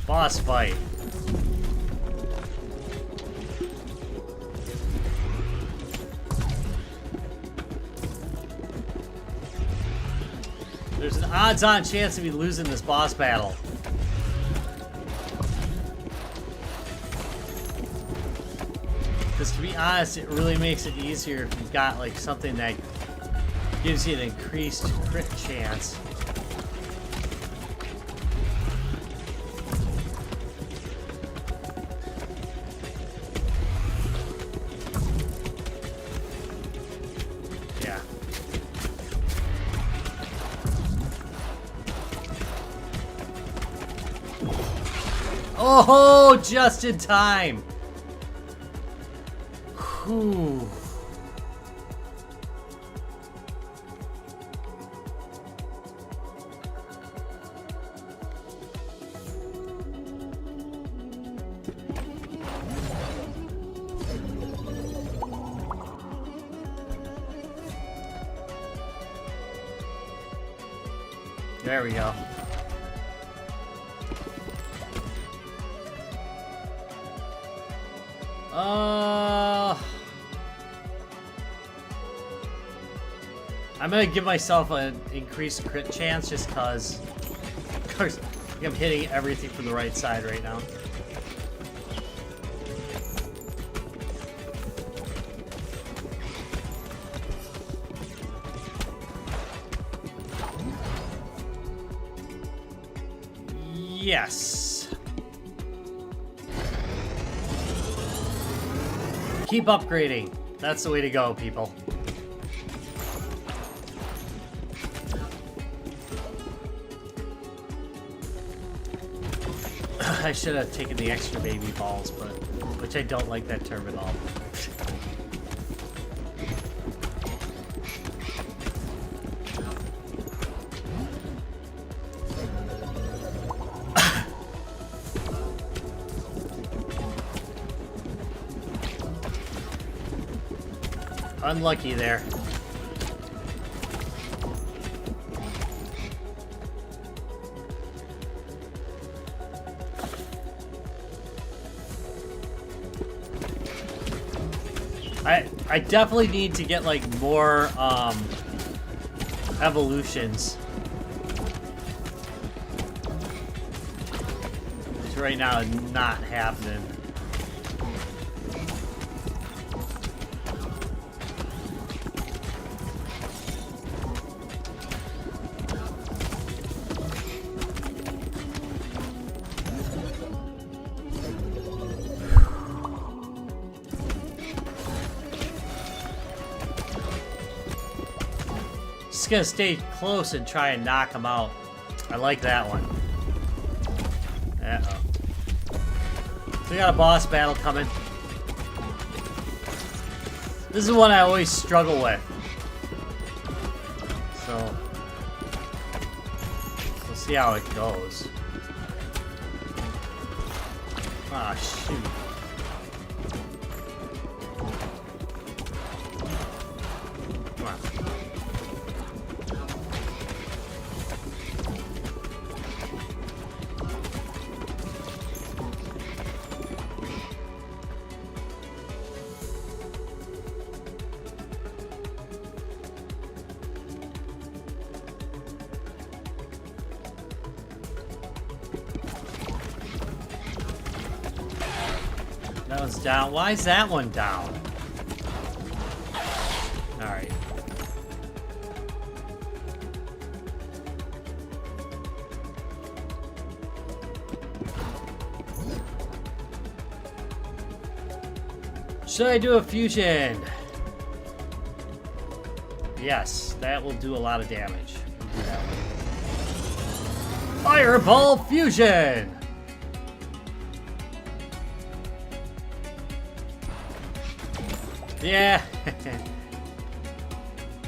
Boss fight. There's an odds-on chance of me losing this boss battle. Because to be honest, it really makes it easier if you've got like something that gives you an increased crit chance. Oh, just in time. Whew. There we go. I'm gonna give myself an increased crit chance just because, of course, I'm hitting everything from the right side right now. Yes. Keep upgrading. That's the way to go, people. I should have taken the extra baby balls, but which I don't like that term at all. Unlucky there. I definitely need to get like more evolutions. Which right now is not happening. Gonna stay close and try and knock him out. I like that one. Uh-oh. So we got a boss battle coming. This is one I always struggle with. So we'll see how it goes. Ah, shoot. Come on. That one's down. Why is that one down? Alright. Should I do a fusion? Yes, that will do a lot of damage. Do that one. Fireball fusion! Yeah.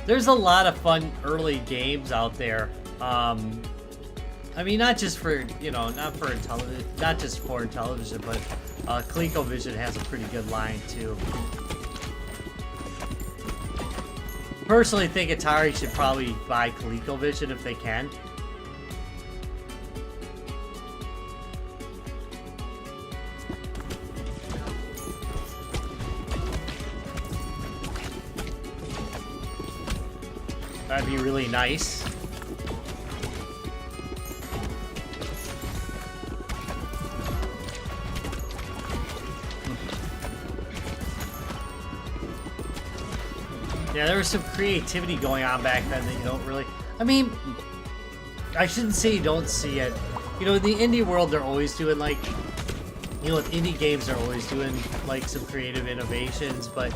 There's a lot of fun early games out there. I mean, not just for, you know, not just for television, but ColecoVision has a pretty good line too. Personally, think Atari should probably buy ColecoVision if they can. That'd be really nice. Yeah, there was some creativity going on back then that you don't really... I mean, I shouldn't say you don't see it. You know, in the indie world, they're always doing, like... You know, with indie games, they're always doing, like, some creative innovations, but...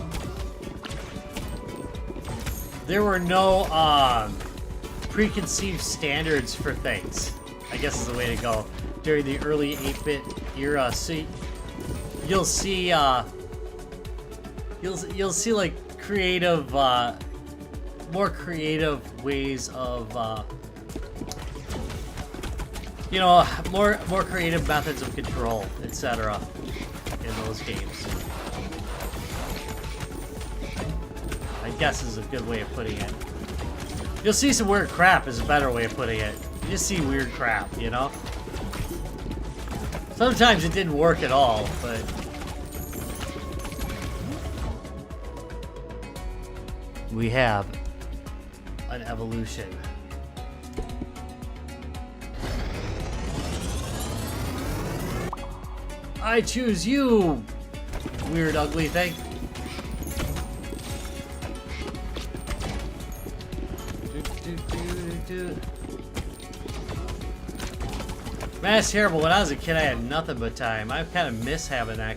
There were no preconceived standards for things, I guess is the way to go, during the early 8-bit era. So you'll see like creative, more creative ways of, you know, more creative methods of control, etc. in those games. I guess is a good way of putting it. You'll see some weird crap is a better way of putting it. You just see weird crap, you know? Sometimes it didn't work at all, but... we have an evolution. I choose you, weird ugly thing. Man, that's terrible. When I was a kid, I had nothing but time. I kind of miss having that.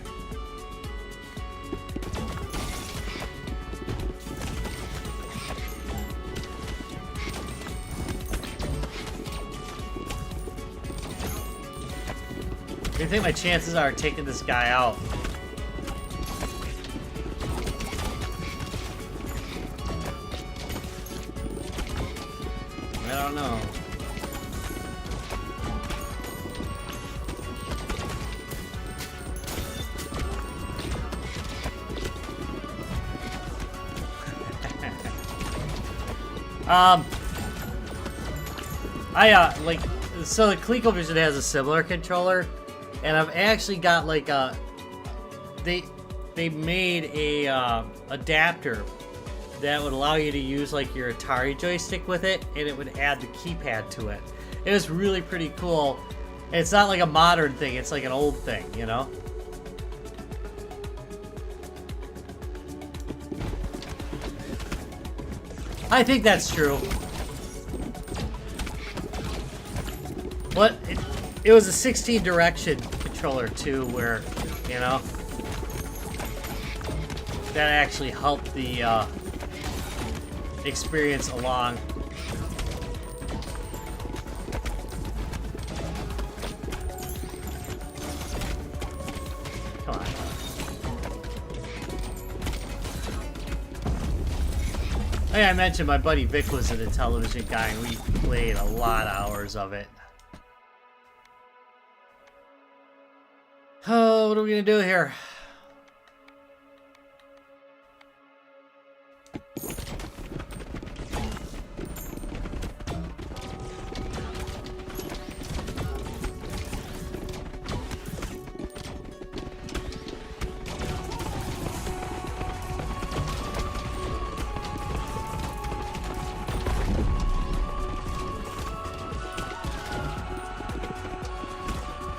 What do you think my chances are taking this guy out? I don't know. So the ColecoVision has a similar controller, and I've actually got like a, they made a adapter that would allow you to use like your Atari joystick with it, and it would add the keypad to it. It was really pretty cool. And it's not like a modern thing, it's like an old thing, you know? I think that's true. But it was a 16 direction controller too, where, you know, that actually helped the experience along. Come on. Hey, I mentioned my buddy Vic was a television guy, and we played a lot of hours of it. Oh, what are we gonna do here?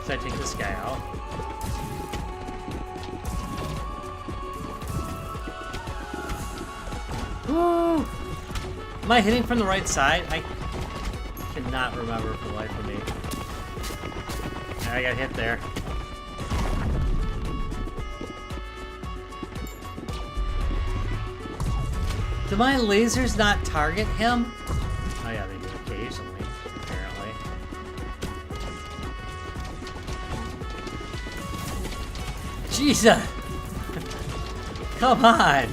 Should I take this guy out? Woo! Am I hitting from the right side? I cannot remember for the life of me. I got hit there. Do my lasers not target him? Oh yeah, they do occasionally, apparently. Jesus! Come on!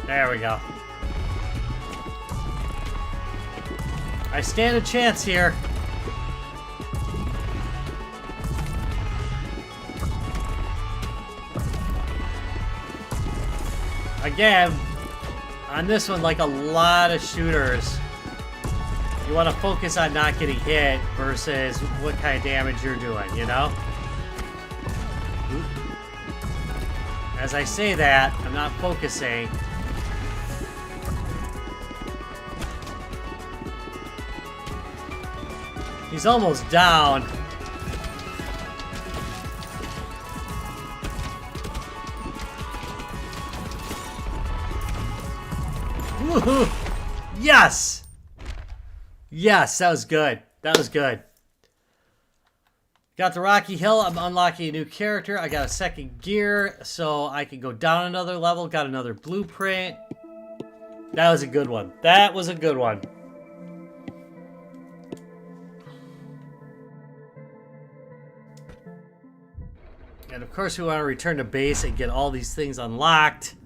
There we go. I stand a chance here. Again, on this one, like a lot of shooters, you want to focus on not getting hit versus what kind of damage you're doing, you know? As I say that, I'm not focusing. He's almost down. Woohoo! Yes! Yes, that was good. That was good. Got the Rocky Hill. I'm unlocking a new character. I got a second gear, so I can go down another level. Got another blueprint. That was a good one. That was a good one. And of course we want to return to base and get all these things unlocked.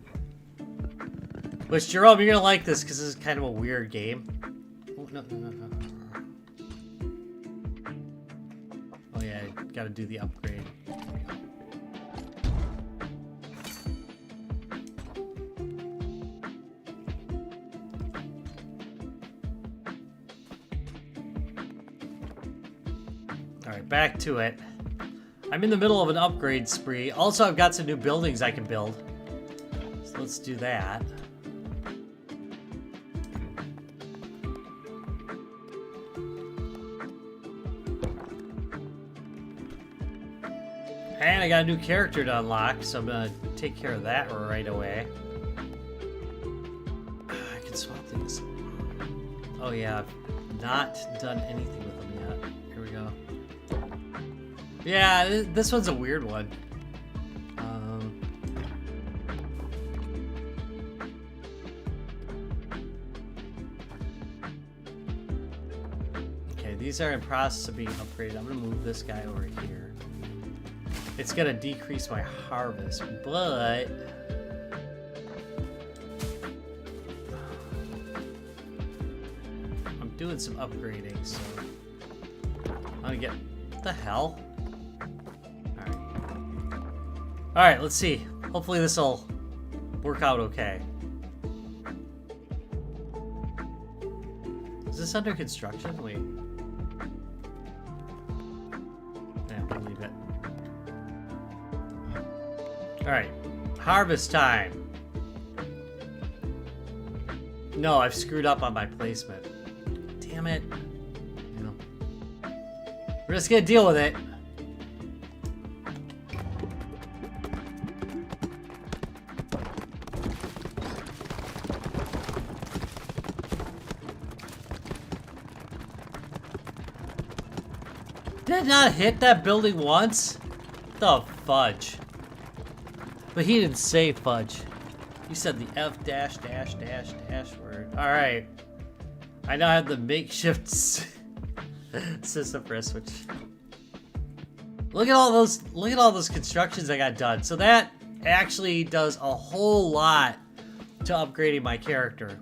Which, Jerome, you're going to like this because this is kind of a weird game. Oh, no. got to do the upgrade. Alright, back to it. I'm in the middle of an upgrade spree. Also, I've got some new buildings I can build. So let's do that. And I got a new character to unlock, so I'm gonna take care of that right away. I can swap these. Oh yeah, I've not done anything with them yet. Here we go. Yeah, this one's a weird one. Okay, these are in process of being upgraded. I'm gonna move this guy over here. It's gonna decrease my harvest, but I'm doing some upgrading, so I'm gonna get what the hell? Alright, let's see. Hopefully this will work out okay. Is this under construction? Wait. Yeah, we'll leave it. Alright, harvest time. No, I've screwed up on my placement. Damn it. You know. We're just gonna deal with it. Did I not hit that building once? The fudge. But he didn't say fudge. He said the F dash dash dash dash word. Alright. I now have the makeshift system for a switch. Look at all those constructions I got done. So that actually does a whole lot to upgrading my character.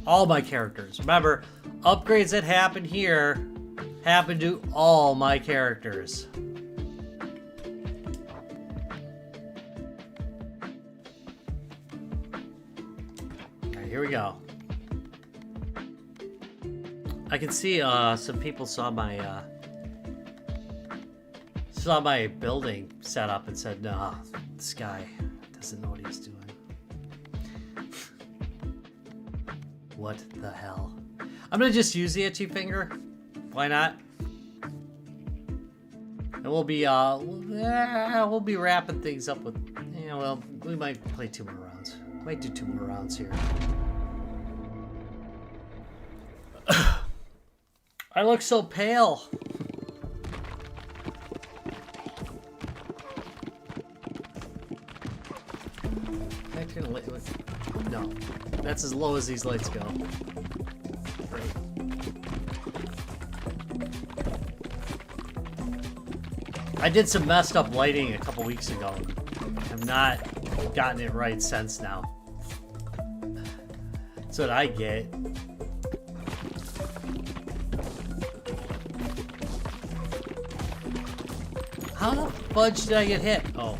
All my characters. Remember, upgrades that happen here happen to all my characters. Alright, here we go. I can see some people saw my building setup and said, "Nah, this guy doesn't know what he's doing." What the hell? I'm gonna just use the itchy finger. Why not? And we'll be wrapping things up with, yeah, well, we might play 2 more rounds. Might do 2 more rounds here. I look so pale. No, that's as low as these lights go. Great. I did some messed up lighting a couple weeks ago. I've not gotten it right since now. That's what I get. How the fudge did I get hit? Oh.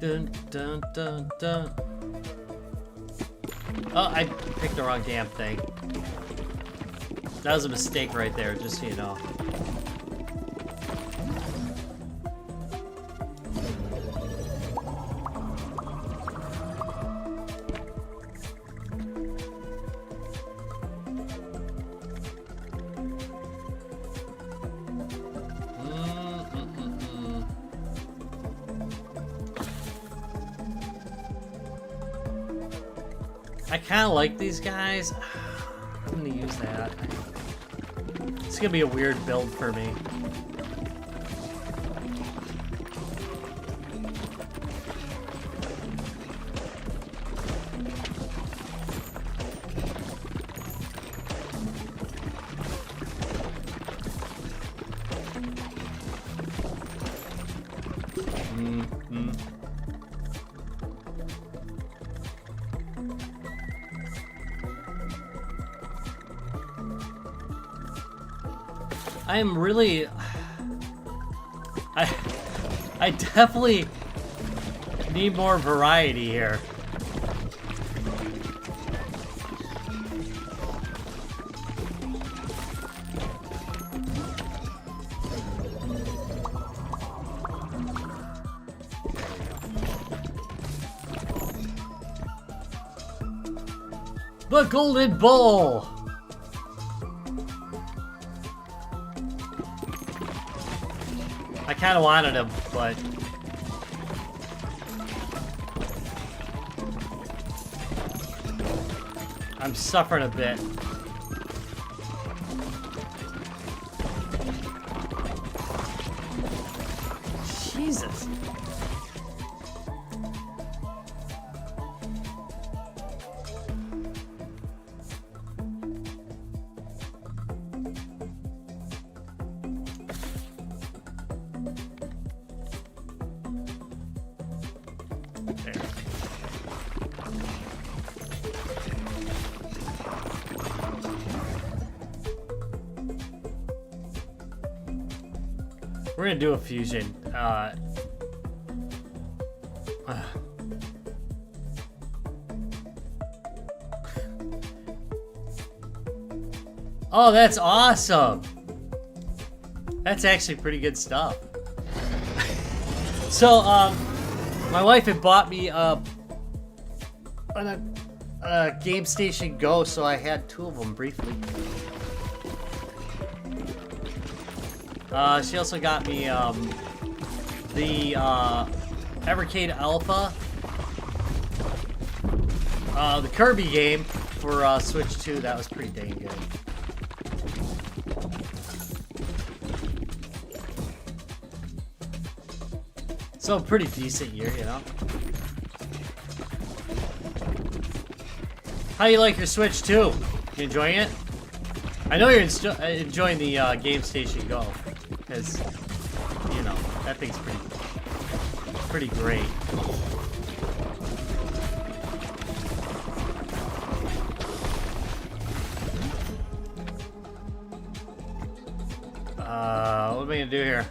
Dun, dun, dun, dun. Oh, I picked the wrong damn thing. That was a mistake right there, just so you know. I kind of like these guys. I'm gonna use that. It's gonna be a weird build for me. I am really... I definitely need more variety here. The Golden Bull! I kind of wanted him, but... I'm suffering a bit. Jesus. We're gonna do a fusion. Oh, that's awesome! That's actually pretty good stuff. So, my wife had bought me a Game Station Go, so I had two of them briefly. She also got me the Evercade Alpha, the Kirby game for Switch 2. That was pretty dang good. So pretty decent year, you know. How you like your Switch 2? You enjoying it? I know you're enjoying the Game Station Go, because you know that thing's pretty great. What am I gonna do here?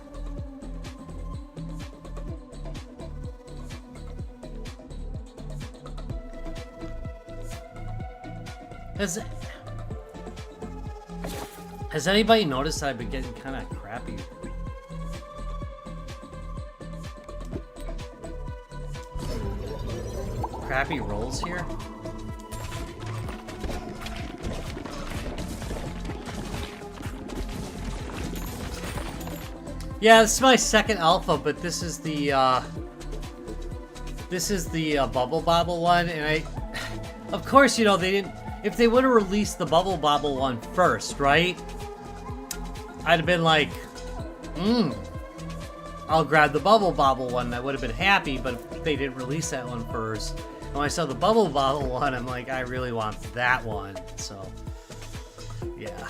Has anybody noticed that I've been getting kind of crappy? Crappy rolls here? Yeah, this is my second alpha, but this is the Bubble Bobble one, and of course, you know, they didn't. If they would have released the Bubble Bobble one first, right? I'd have been like, I'll grab the Bubble Bobble one. I would have been happy, but if they didn't release that one first, and when I saw the Bubble Bobble one, I'm like, I really want that one. So, yeah.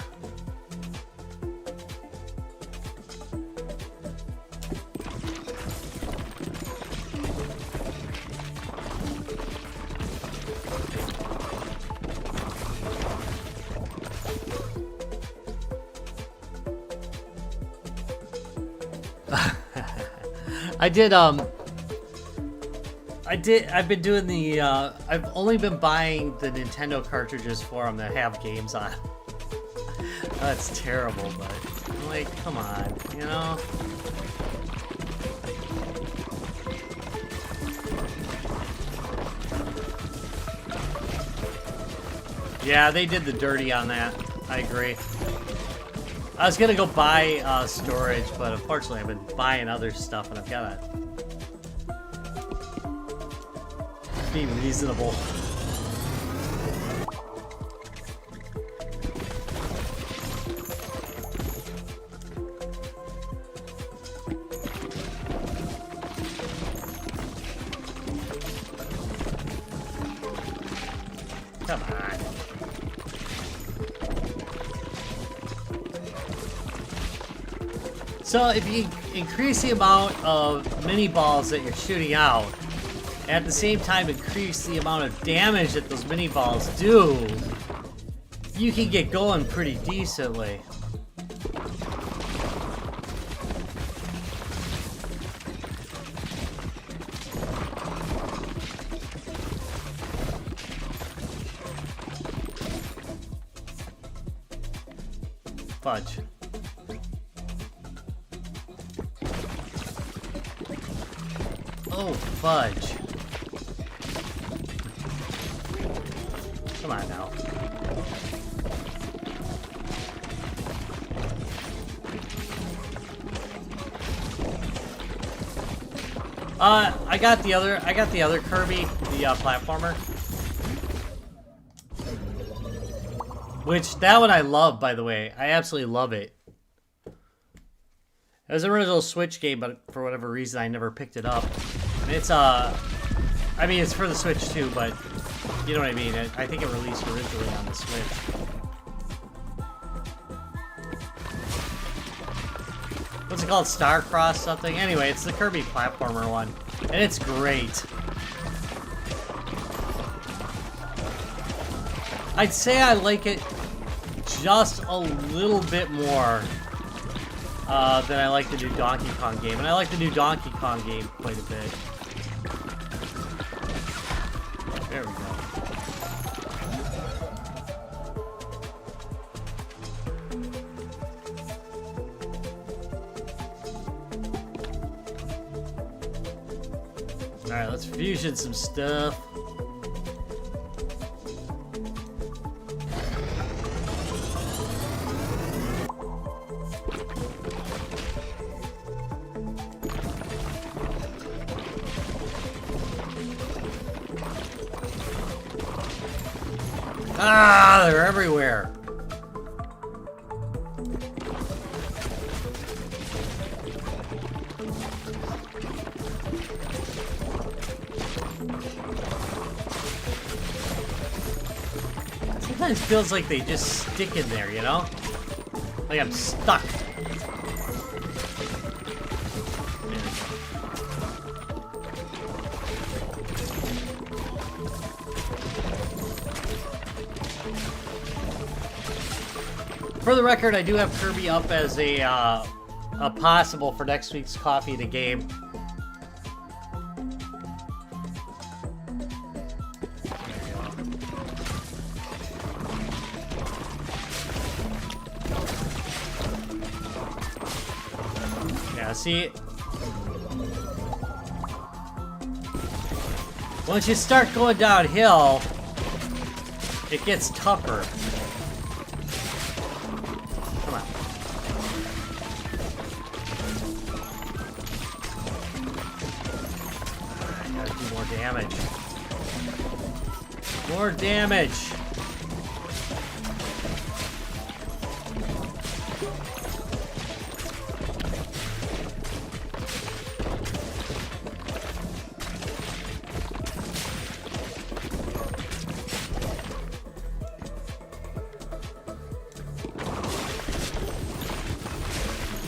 I've been doing the, I've only been buying the Nintendo cartridges for them that have games on. That's terrible, but I'm like, come on, you know? Yeah, they did the dirty on that. I agree. I was gonna go buy storage, but unfortunately I've been buying other stuff and I've gotta be reasonable. Come on. So if you increase the amount of mini balls that you're shooting out, and at the same time increase the amount of damage that those mini balls do, you can get going pretty decently. Fudge. Oh, fudge. Come on now. I got the other Kirby, the platformer. Which, that one I love, by the way. I absolutely love it. It was an original Switch game, but for whatever reason I never picked it up. And it's, I mean, it's for the Switch too, but you know what I mean. I think it released originally on the Switch. What's it called? Starcross something? Anyway, it's the Kirby platformer one. And it's great. I'd say I like it just a little bit more than I like the new Donkey Kong game. And I like the new Donkey Kong game quite a bit. There we go. Alright, let's fusion some stuff. Ah, they're everywhere. Sometimes it feels like they just stick in there, you know? Like I'm stuck. For the record, I do have Kirby up as a possible for next week's Coffee to Game. Yeah, see? Once you start going downhill, it gets tougher. Damage. More damage.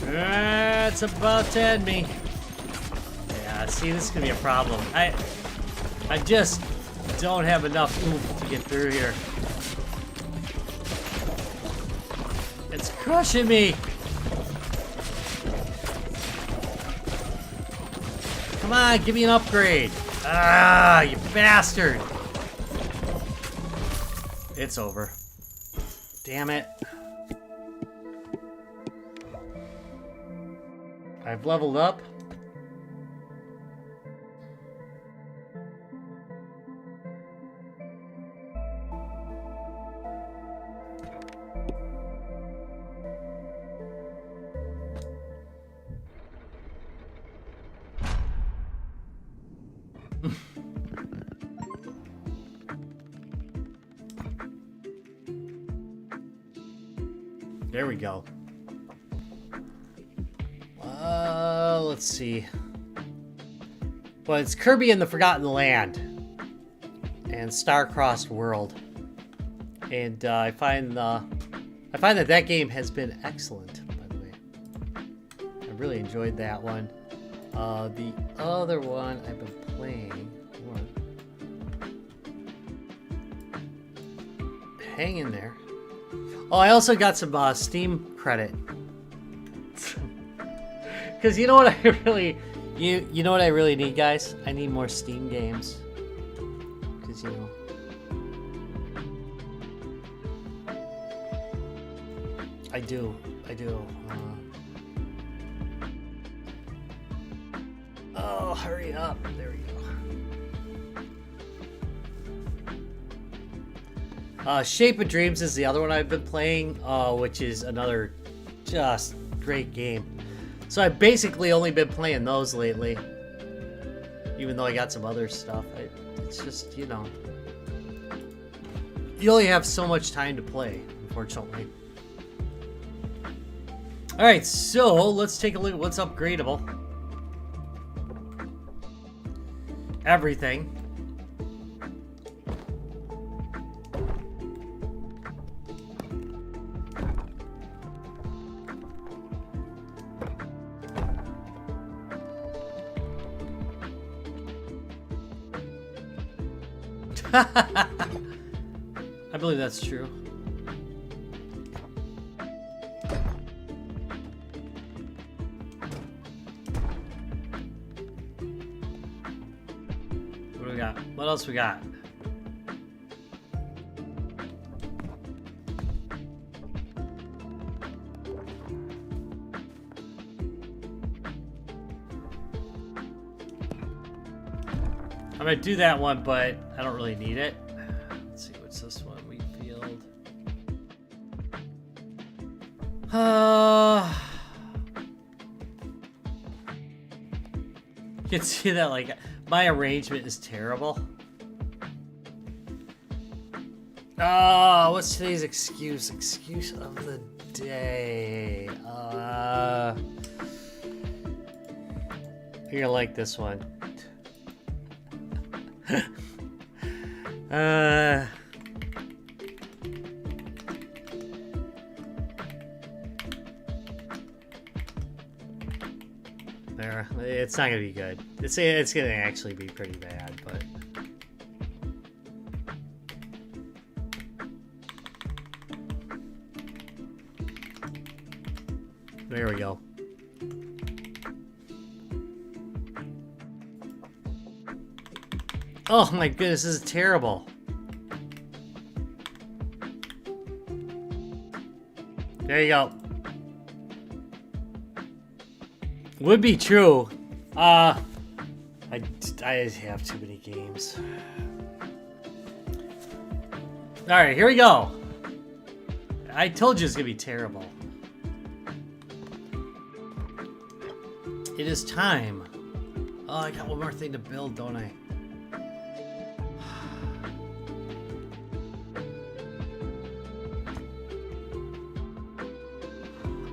That's about to end me. Yeah, see, this is gonna be a problem. I just don't have enough oomph to get through here. It's crushing me. Come on, give me an upgrade. Ah, you bastard. It's over. Damn it. I've leveled up. There we go. Let's see. Well, it's Kirby and the Forgotten Land and Star-Crossed World, and I find that game has been excellent. By the way, I really enjoyed that one. The other one I've been playing. Hang in there. Oh, I also got some Steam credit. Because you know what I really, you know what I really need, guys? I need more Steam games. Because you know. I do. Oh, hurry up. There we go. Shape of Dreams is the other one I've been playing, which is another just great game. So I've basically only been playing those lately. Even though I got some other stuff. It's just, you know. You only have so much time to play, unfortunately. Alright, so let's take a look at what's upgradable. Everything. I believe that's true. What do we got? What else we got? I'm gonna do that one, but I don't really need it. Let's see, what's this one? Wheat field. You can see that, like, my arrangement is terrible. Oh, what's today's excuse? Excuse of the day. You're gonna like this one. There, it's not gonna be good. It's gonna actually be pretty bad, but there we go. Oh my goodness, this is terrible. There you go. Would be true. I have too many games. Alright, here we go. I told you it's gonna be terrible. It is time. Oh, I got one more thing to build, don't I?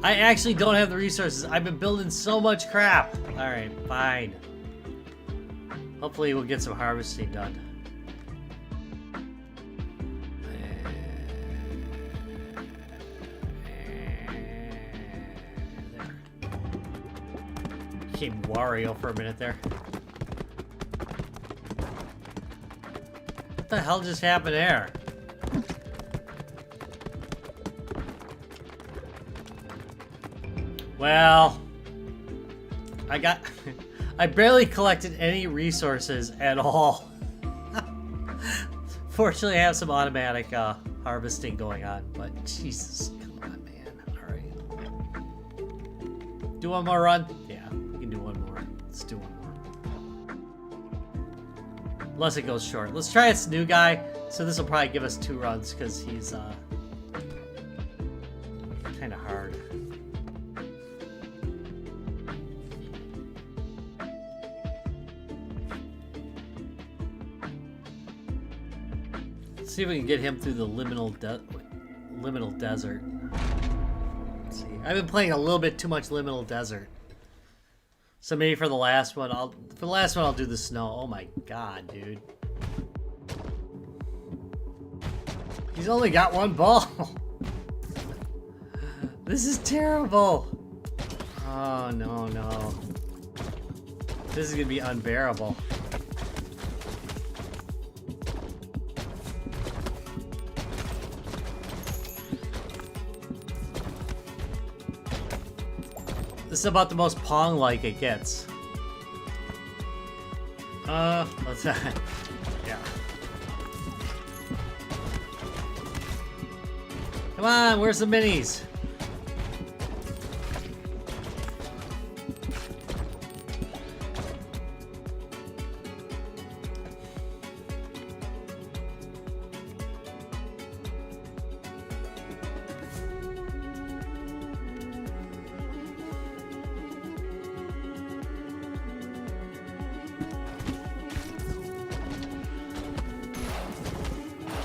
I actually don't have the resources. I've been building so much crap. Alright, fine. Hopefully we'll get some harvesting done. There. Became Wario for a minute there. What the hell just happened there? Well, I barely collected any resources at all. Fortunately, I have some automatic harvesting going on, but Jesus, come on, man. All right. Do one more run? Yeah, we can do one more. Let's do one more. Unless it goes short. Let's try this new guy. So this will probably give us 2 runs because he's kind of hard. See if we can get him through the liminal desert. Let's see. I've been playing a little bit too much liminal desert. So maybe for the last one, I'll do the snow. Oh my god, dude. He's only got 1 ball. This is terrible. Oh, no, no. This is gonna be unbearable. This is about the most Pong-like it gets. Let's yeah. Come on, where's the minis?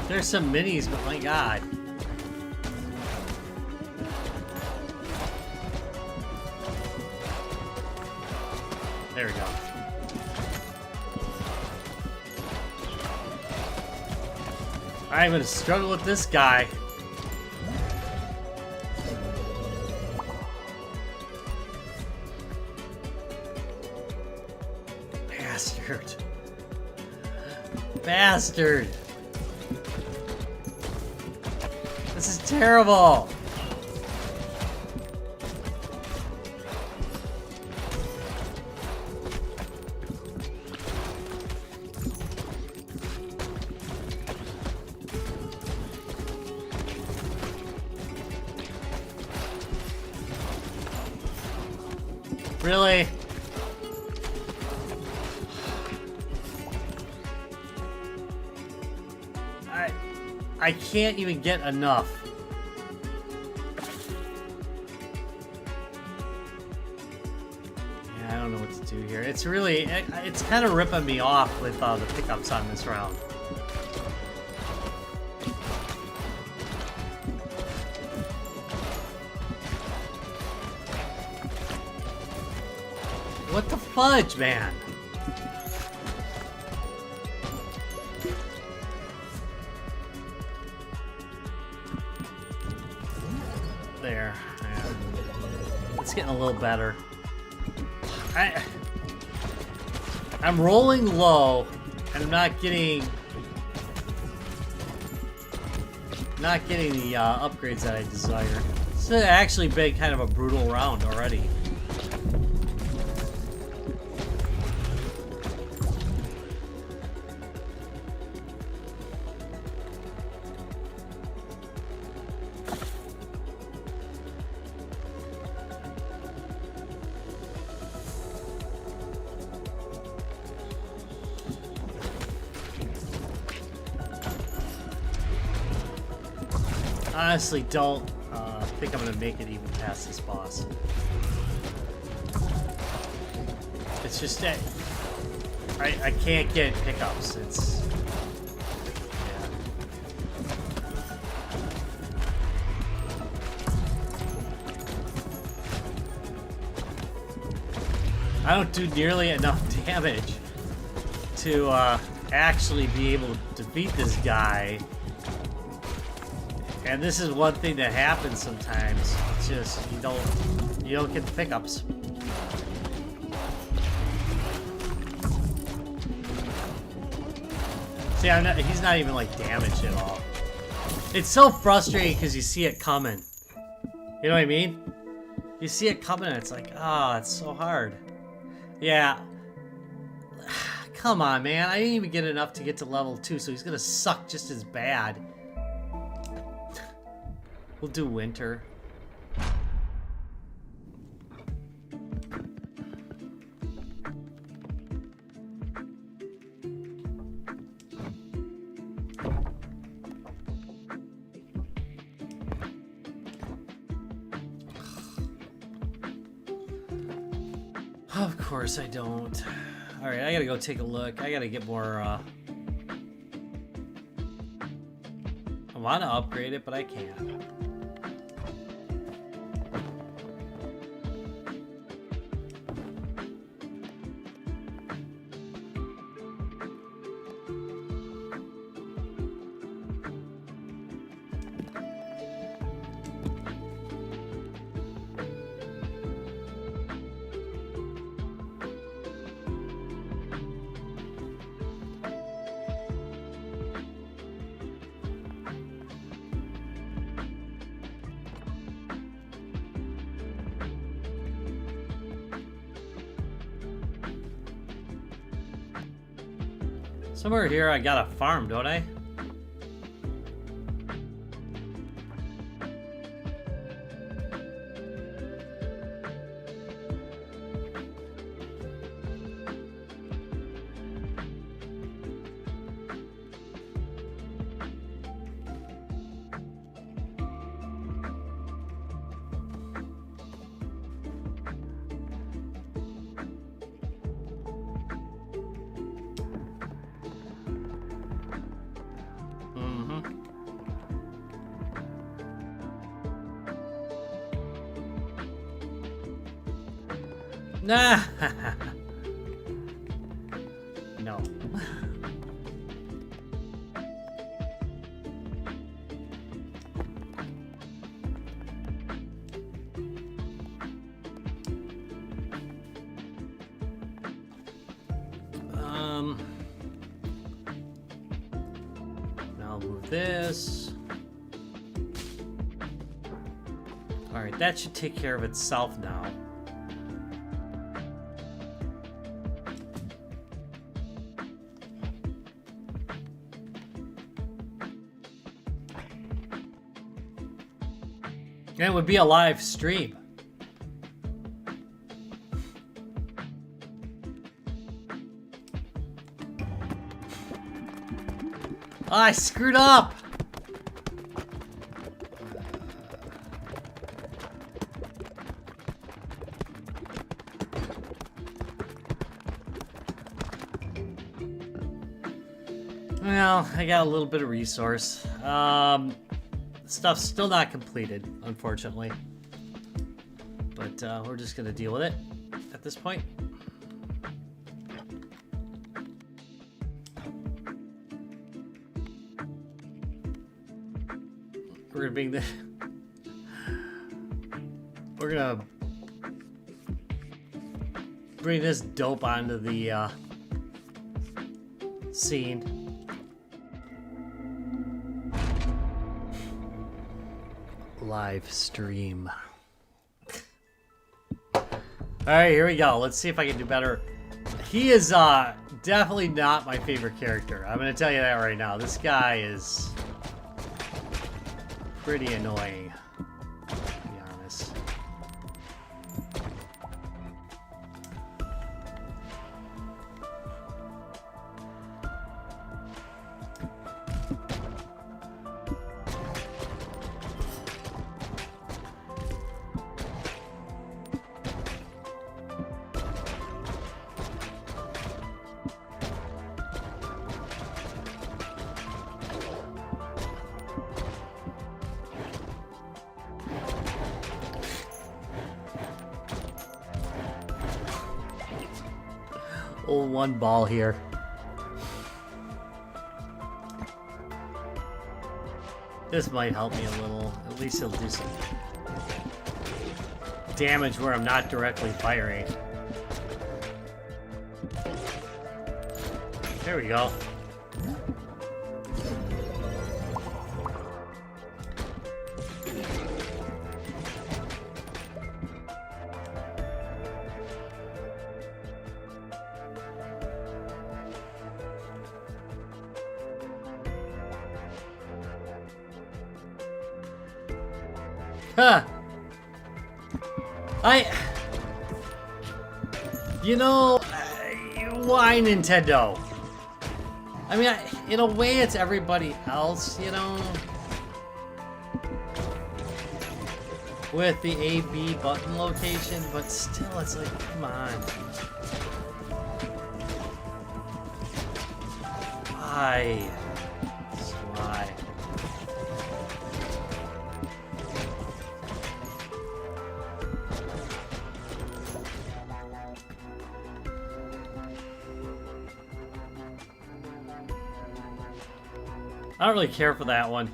There's some minis, but my god. There we go. I'm gonna struggle with this guy. Bastard. Bastard. This is terrible. Really? I can't even get enough. Yeah, I don't know what to do here. It's really, it's kind of ripping me off with the pickups on this round. What the fudge, man? There. Yeah. It's getting a little better. I'm rolling low, and I'm not getting the upgrades that I desire. This has actually been kind of a brutal round already. Honestly, don't think I'm gonna make it even past this boss. It's just that I can't get pickups. It's yeah. I don't do nearly enough damage to actually be able to defeat this guy. And this is one thing that happens sometimes. It's just you don't get the pickups. See, he's not even like damaged at all. It's so frustrating because you see it coming. You know what I mean? You see it coming and it's like, oh, it's so hard. Yeah. Come on, man. I didn't even get enough to get to level 2, so he's gonna suck just as bad. We'll do winter. Of course I don't. Alright, I gotta go take a look. I gotta get more, I wanna upgrade it, but I can't. Somewhere here I got a farm, don't I? Nah. No. Now I'll move this. All right, that should take care of itself now. And it would be a live stream. Oh, I screwed up! Well, I got a little bit of resource. Stuff's still not completed, unfortunately. But we're just gonna deal with it at this point. We're gonna bring the we're gonna bring this dope onto the scene. Live stream. Alright, here we go. Let's see if I can do better. He is definitely not my favorite character. I'm gonna tell you that right now. This guy is pretty annoying, to be honest. Oh, one ball here. This might help me a little. At least it'll do some damage where I'm not directly firing. There we go. Huh. You know, why Nintendo? I mean, in a way, it's everybody else, you know? With the A-B button location, but still, it's like, come on. Why? Just why? I don't really care for that one.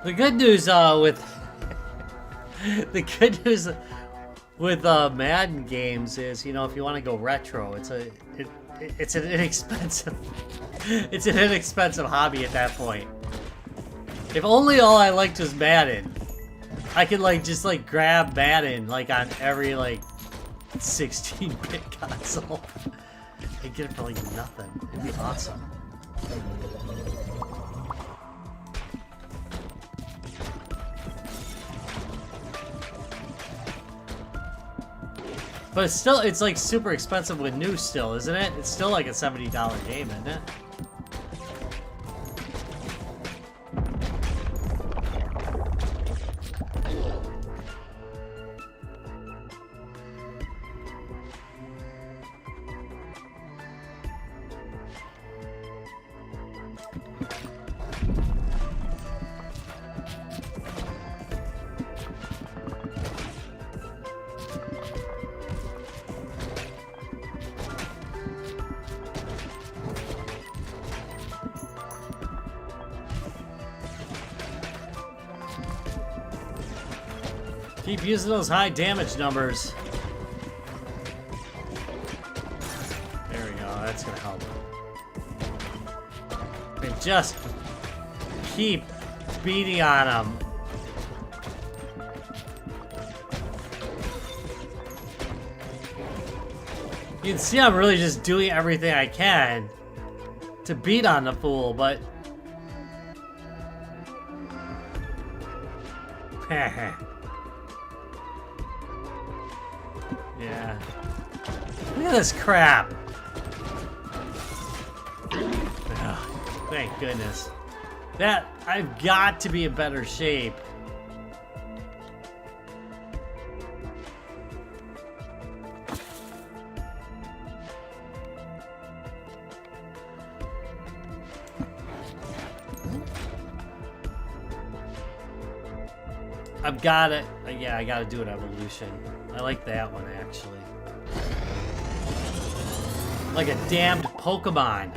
The good news with the good news with Madden games is, you know, if you want to go retro, it's an inexpensive it's an inexpensive hobby at that point. If only all I liked was Madden. I could like just like grab Madden like on every like 16-bit console and get it for like nothing. It'd be awesome. But it's still, it's like super expensive with new still, isn't it? It's still like a $70 game, isn't it? Keep using those high damage numbers. There we go, that's gonna help. And just keep beating on them. You can see I'm really just doing everything I can to beat on the fool, but yeah. Look at this crap. Ugh, thank goodness. That, I've got to be in better shape. I've got it. Yeah, I gotta do an evolution. I like that one, actually. Like a damned Pokemon.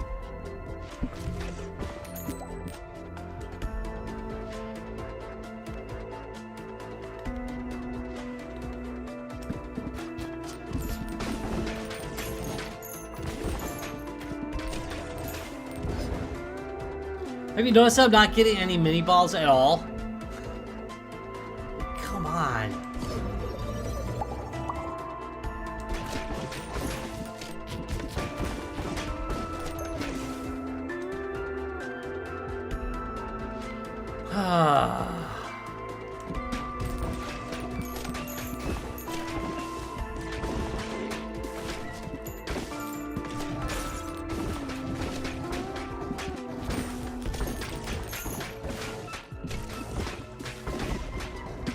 Have you noticed I'm not getting any mini balls at all? Come on.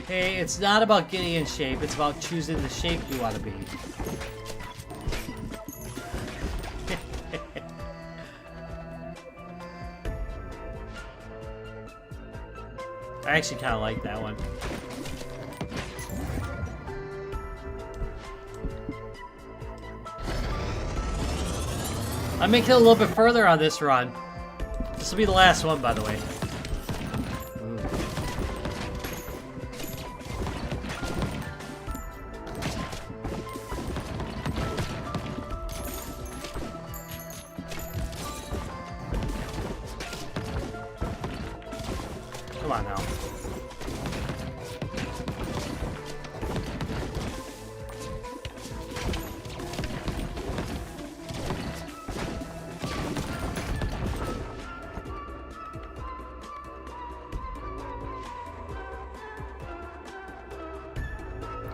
Hey, it's not about getting in shape, it's about choosing the shape you want to be. I actually kind of like that one. I'm making it a little bit further on this run. This will be the last one, by the way. Come on now.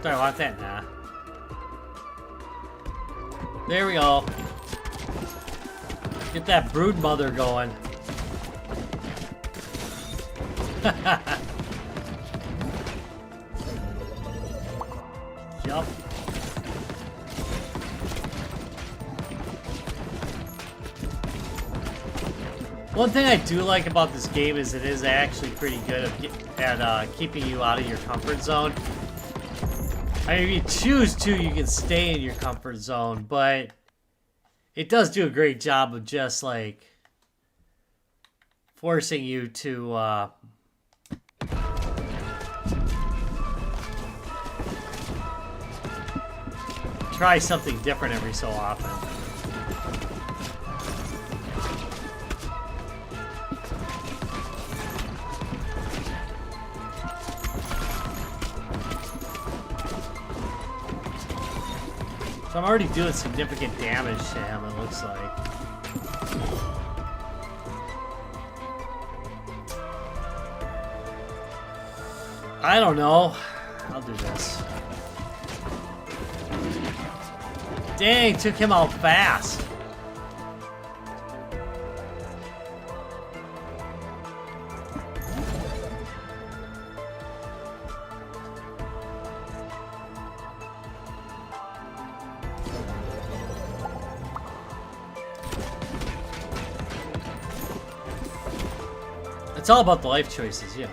Do I want that? Nah. There we go. Get that brood mother going. Yup. One thing I do like about this game is it is actually pretty good at keeping you out of your comfort zone. I mean, if you choose to, you can stay in your comfort zone, but it does do a great job of just like forcing you to try something different every so often. So I'm already doing significant damage to him, it looks like. I don't know. I'll do this. Dang, took him out fast. It's all about the life choices, yeah.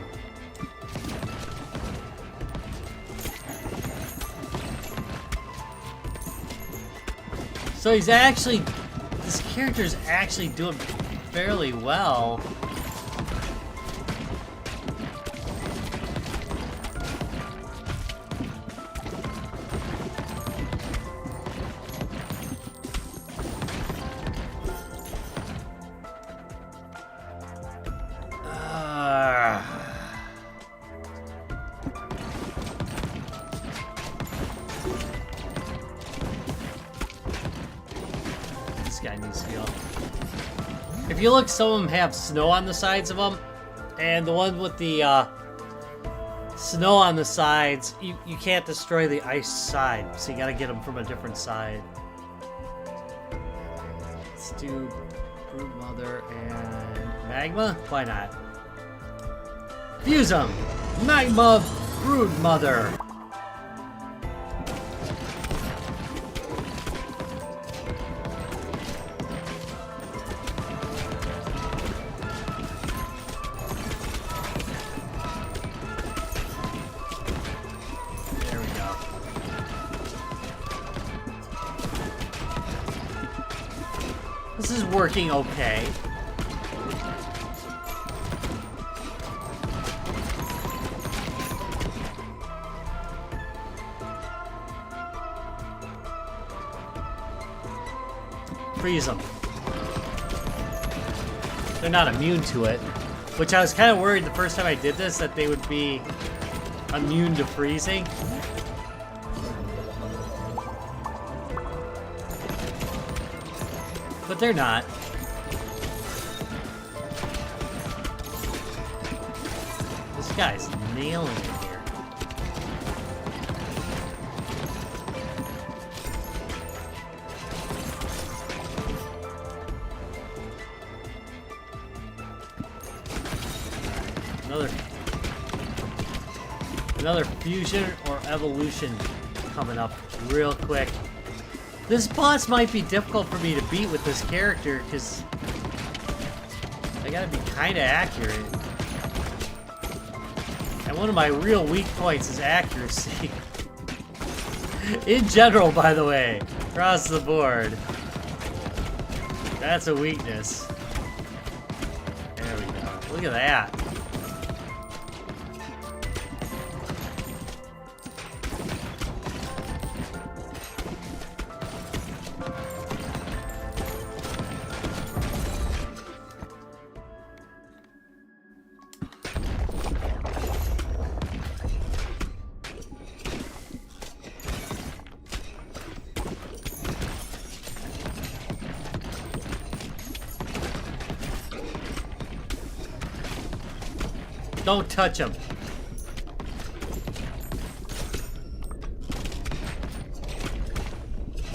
So he's actually, this character's actually doing fairly well. Guy needs to go. If you look, some of them have snow on the sides of them, and the one with the snow on the sides, you can't destroy the ice side, so you gotta get them from a different side. Let's do Brood Mother and Magma? Why not? Fuse them! Magma Brood Mother! This is working okay. Freeze them. They're not immune to it, which I was kind of worried the first time I did this that they would be immune to freezing. But they're not. This guy's nailing it here. Another fusion or evolution coming up real quick. This boss might be difficult for me to beat with this character because I gotta be kind of accurate. And one of my real weak points is accuracy. In general, by the way, across the board. That's a weakness. There we go. Look at that. Don't touch him.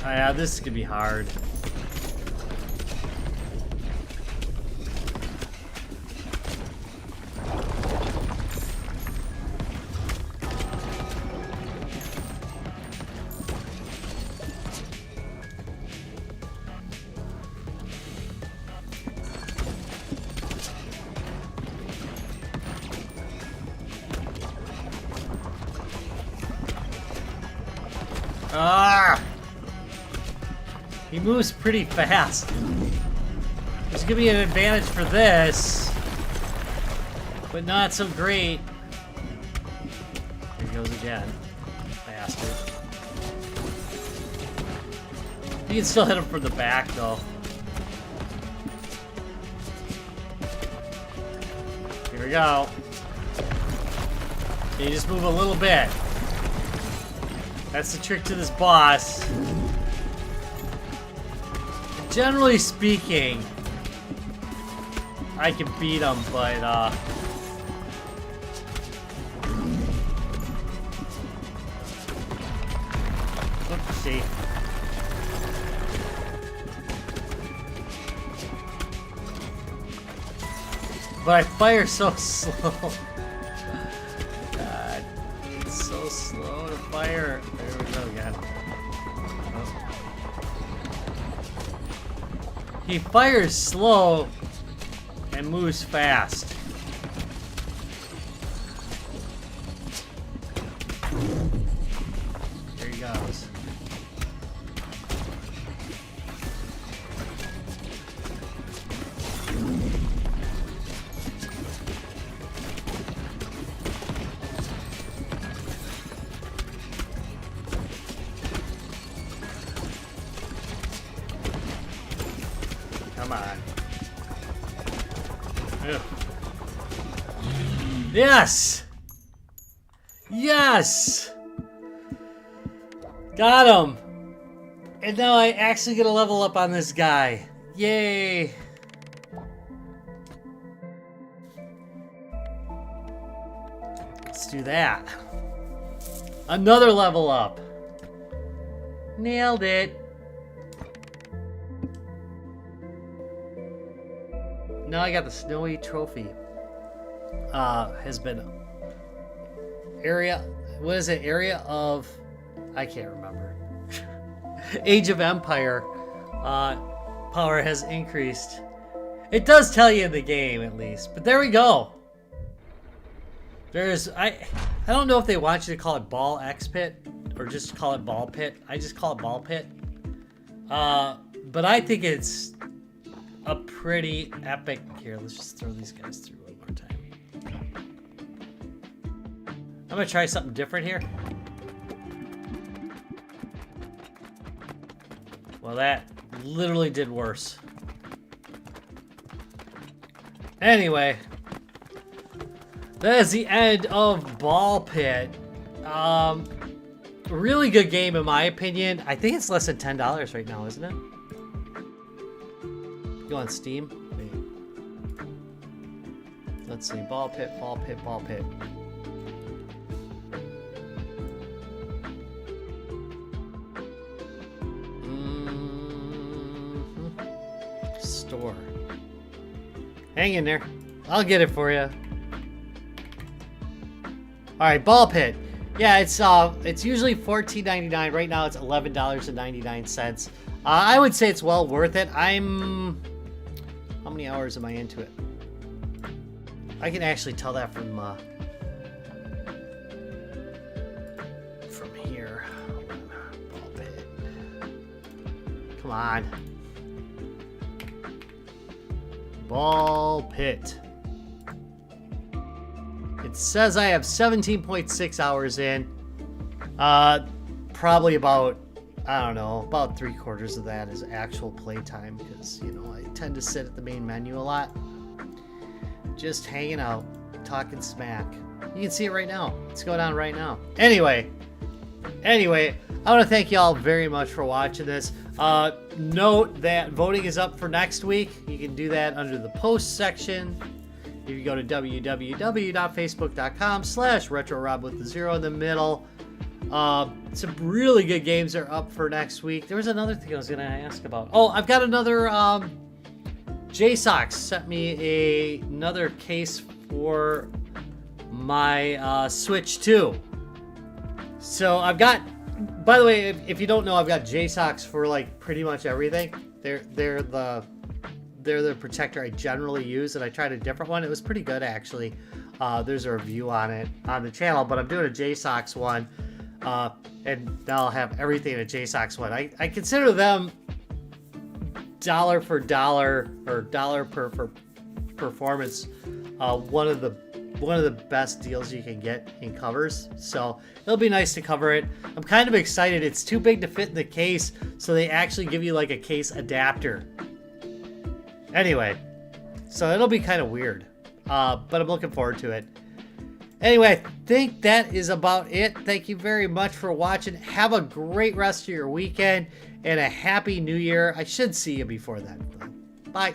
Oh yeah, this is gonna be hard. Ah! He moves pretty fast. There's gonna be an advantage for this, but not so great. Here he goes again. Bastard. You can still hit him from the back, though. Here we go. You just move a little bit. That's the trick to this boss. generally speaking, I can beat him, but oopsie. But I fire so slow. God, it's so slow to fire. There we go again. Oh. He fires slow and moves fast. There he goes. Come on. Ugh. Yes! Yes! Got him! And now I actually get a level up on this guy. Yay! Let's do that. Another level up. Nailed it. Now I got the snowy trophy. Has been area. What is it? Area of. I can't remember. Age of Empire. Power has increased. It does tell you in the game at least. But there we go. There's I don't know if they want you to call it Ball X Pit or just call it Ball Pit. I just call it Ball Pit. But I think it's a pretty epic. Here, let's just throw these guys through one more time. I'm gonna try something different here. Well, that literally did worse. Anyway, that is the end of Ball Pit. Really good game in my opinion. I think it's less than $10 right now, isn't it? Go on Steam. Wait. Let's see. Ball Pit, Ball Pit, Ball Pit. Store. Hang in there. I'll get it for you. Alright, Ball Pit. Yeah, it's usually $14.99. Right now it's $11.99. I would say it's well worth it. How many hours am I into it? I can actually tell that from here. Ball Pit. Come on. Ball Pit. It says I have 17.6 hours in. Probably about, I don't know, about 3/4 of that is actual playtime because, you know, I tend to sit at the main menu a lot. Just hanging out, talking smack. You can see it right now. It's going on right now. Anyway, I want to thank y'all very much for watching this. Note that voting is up for next week. You can do that under the post section. If you go to www.facebook.com/RetroRob with the 0 in the middle. Some really good games are up for next week. There was another thing I was going to ask about. Oh, I've got another JSOX sent me another case for my Switch 2. So I've got, by the way, if you don't know, I've got JSOX for like pretty much everything. They're the protector I generally use, and I tried a different one. It was pretty good actually. There's a review on it on the channel, but I'm doing a JSOX one, and now I'll have everything in a JSOX one. I consider them dollar for dollar or dollar per performance, one of the best deals you can get in covers. So it'll be nice to cover it. I'm kind of excited. It's too big to fit in the case, so they actually give you like a case adapter. Anyway, so it'll be kind of weird, but I'm looking forward to it. Anyway, I think that is about it. Thank you very much for watching. Have a great rest of your weekend and a happy new year. I should see you before then. Bye.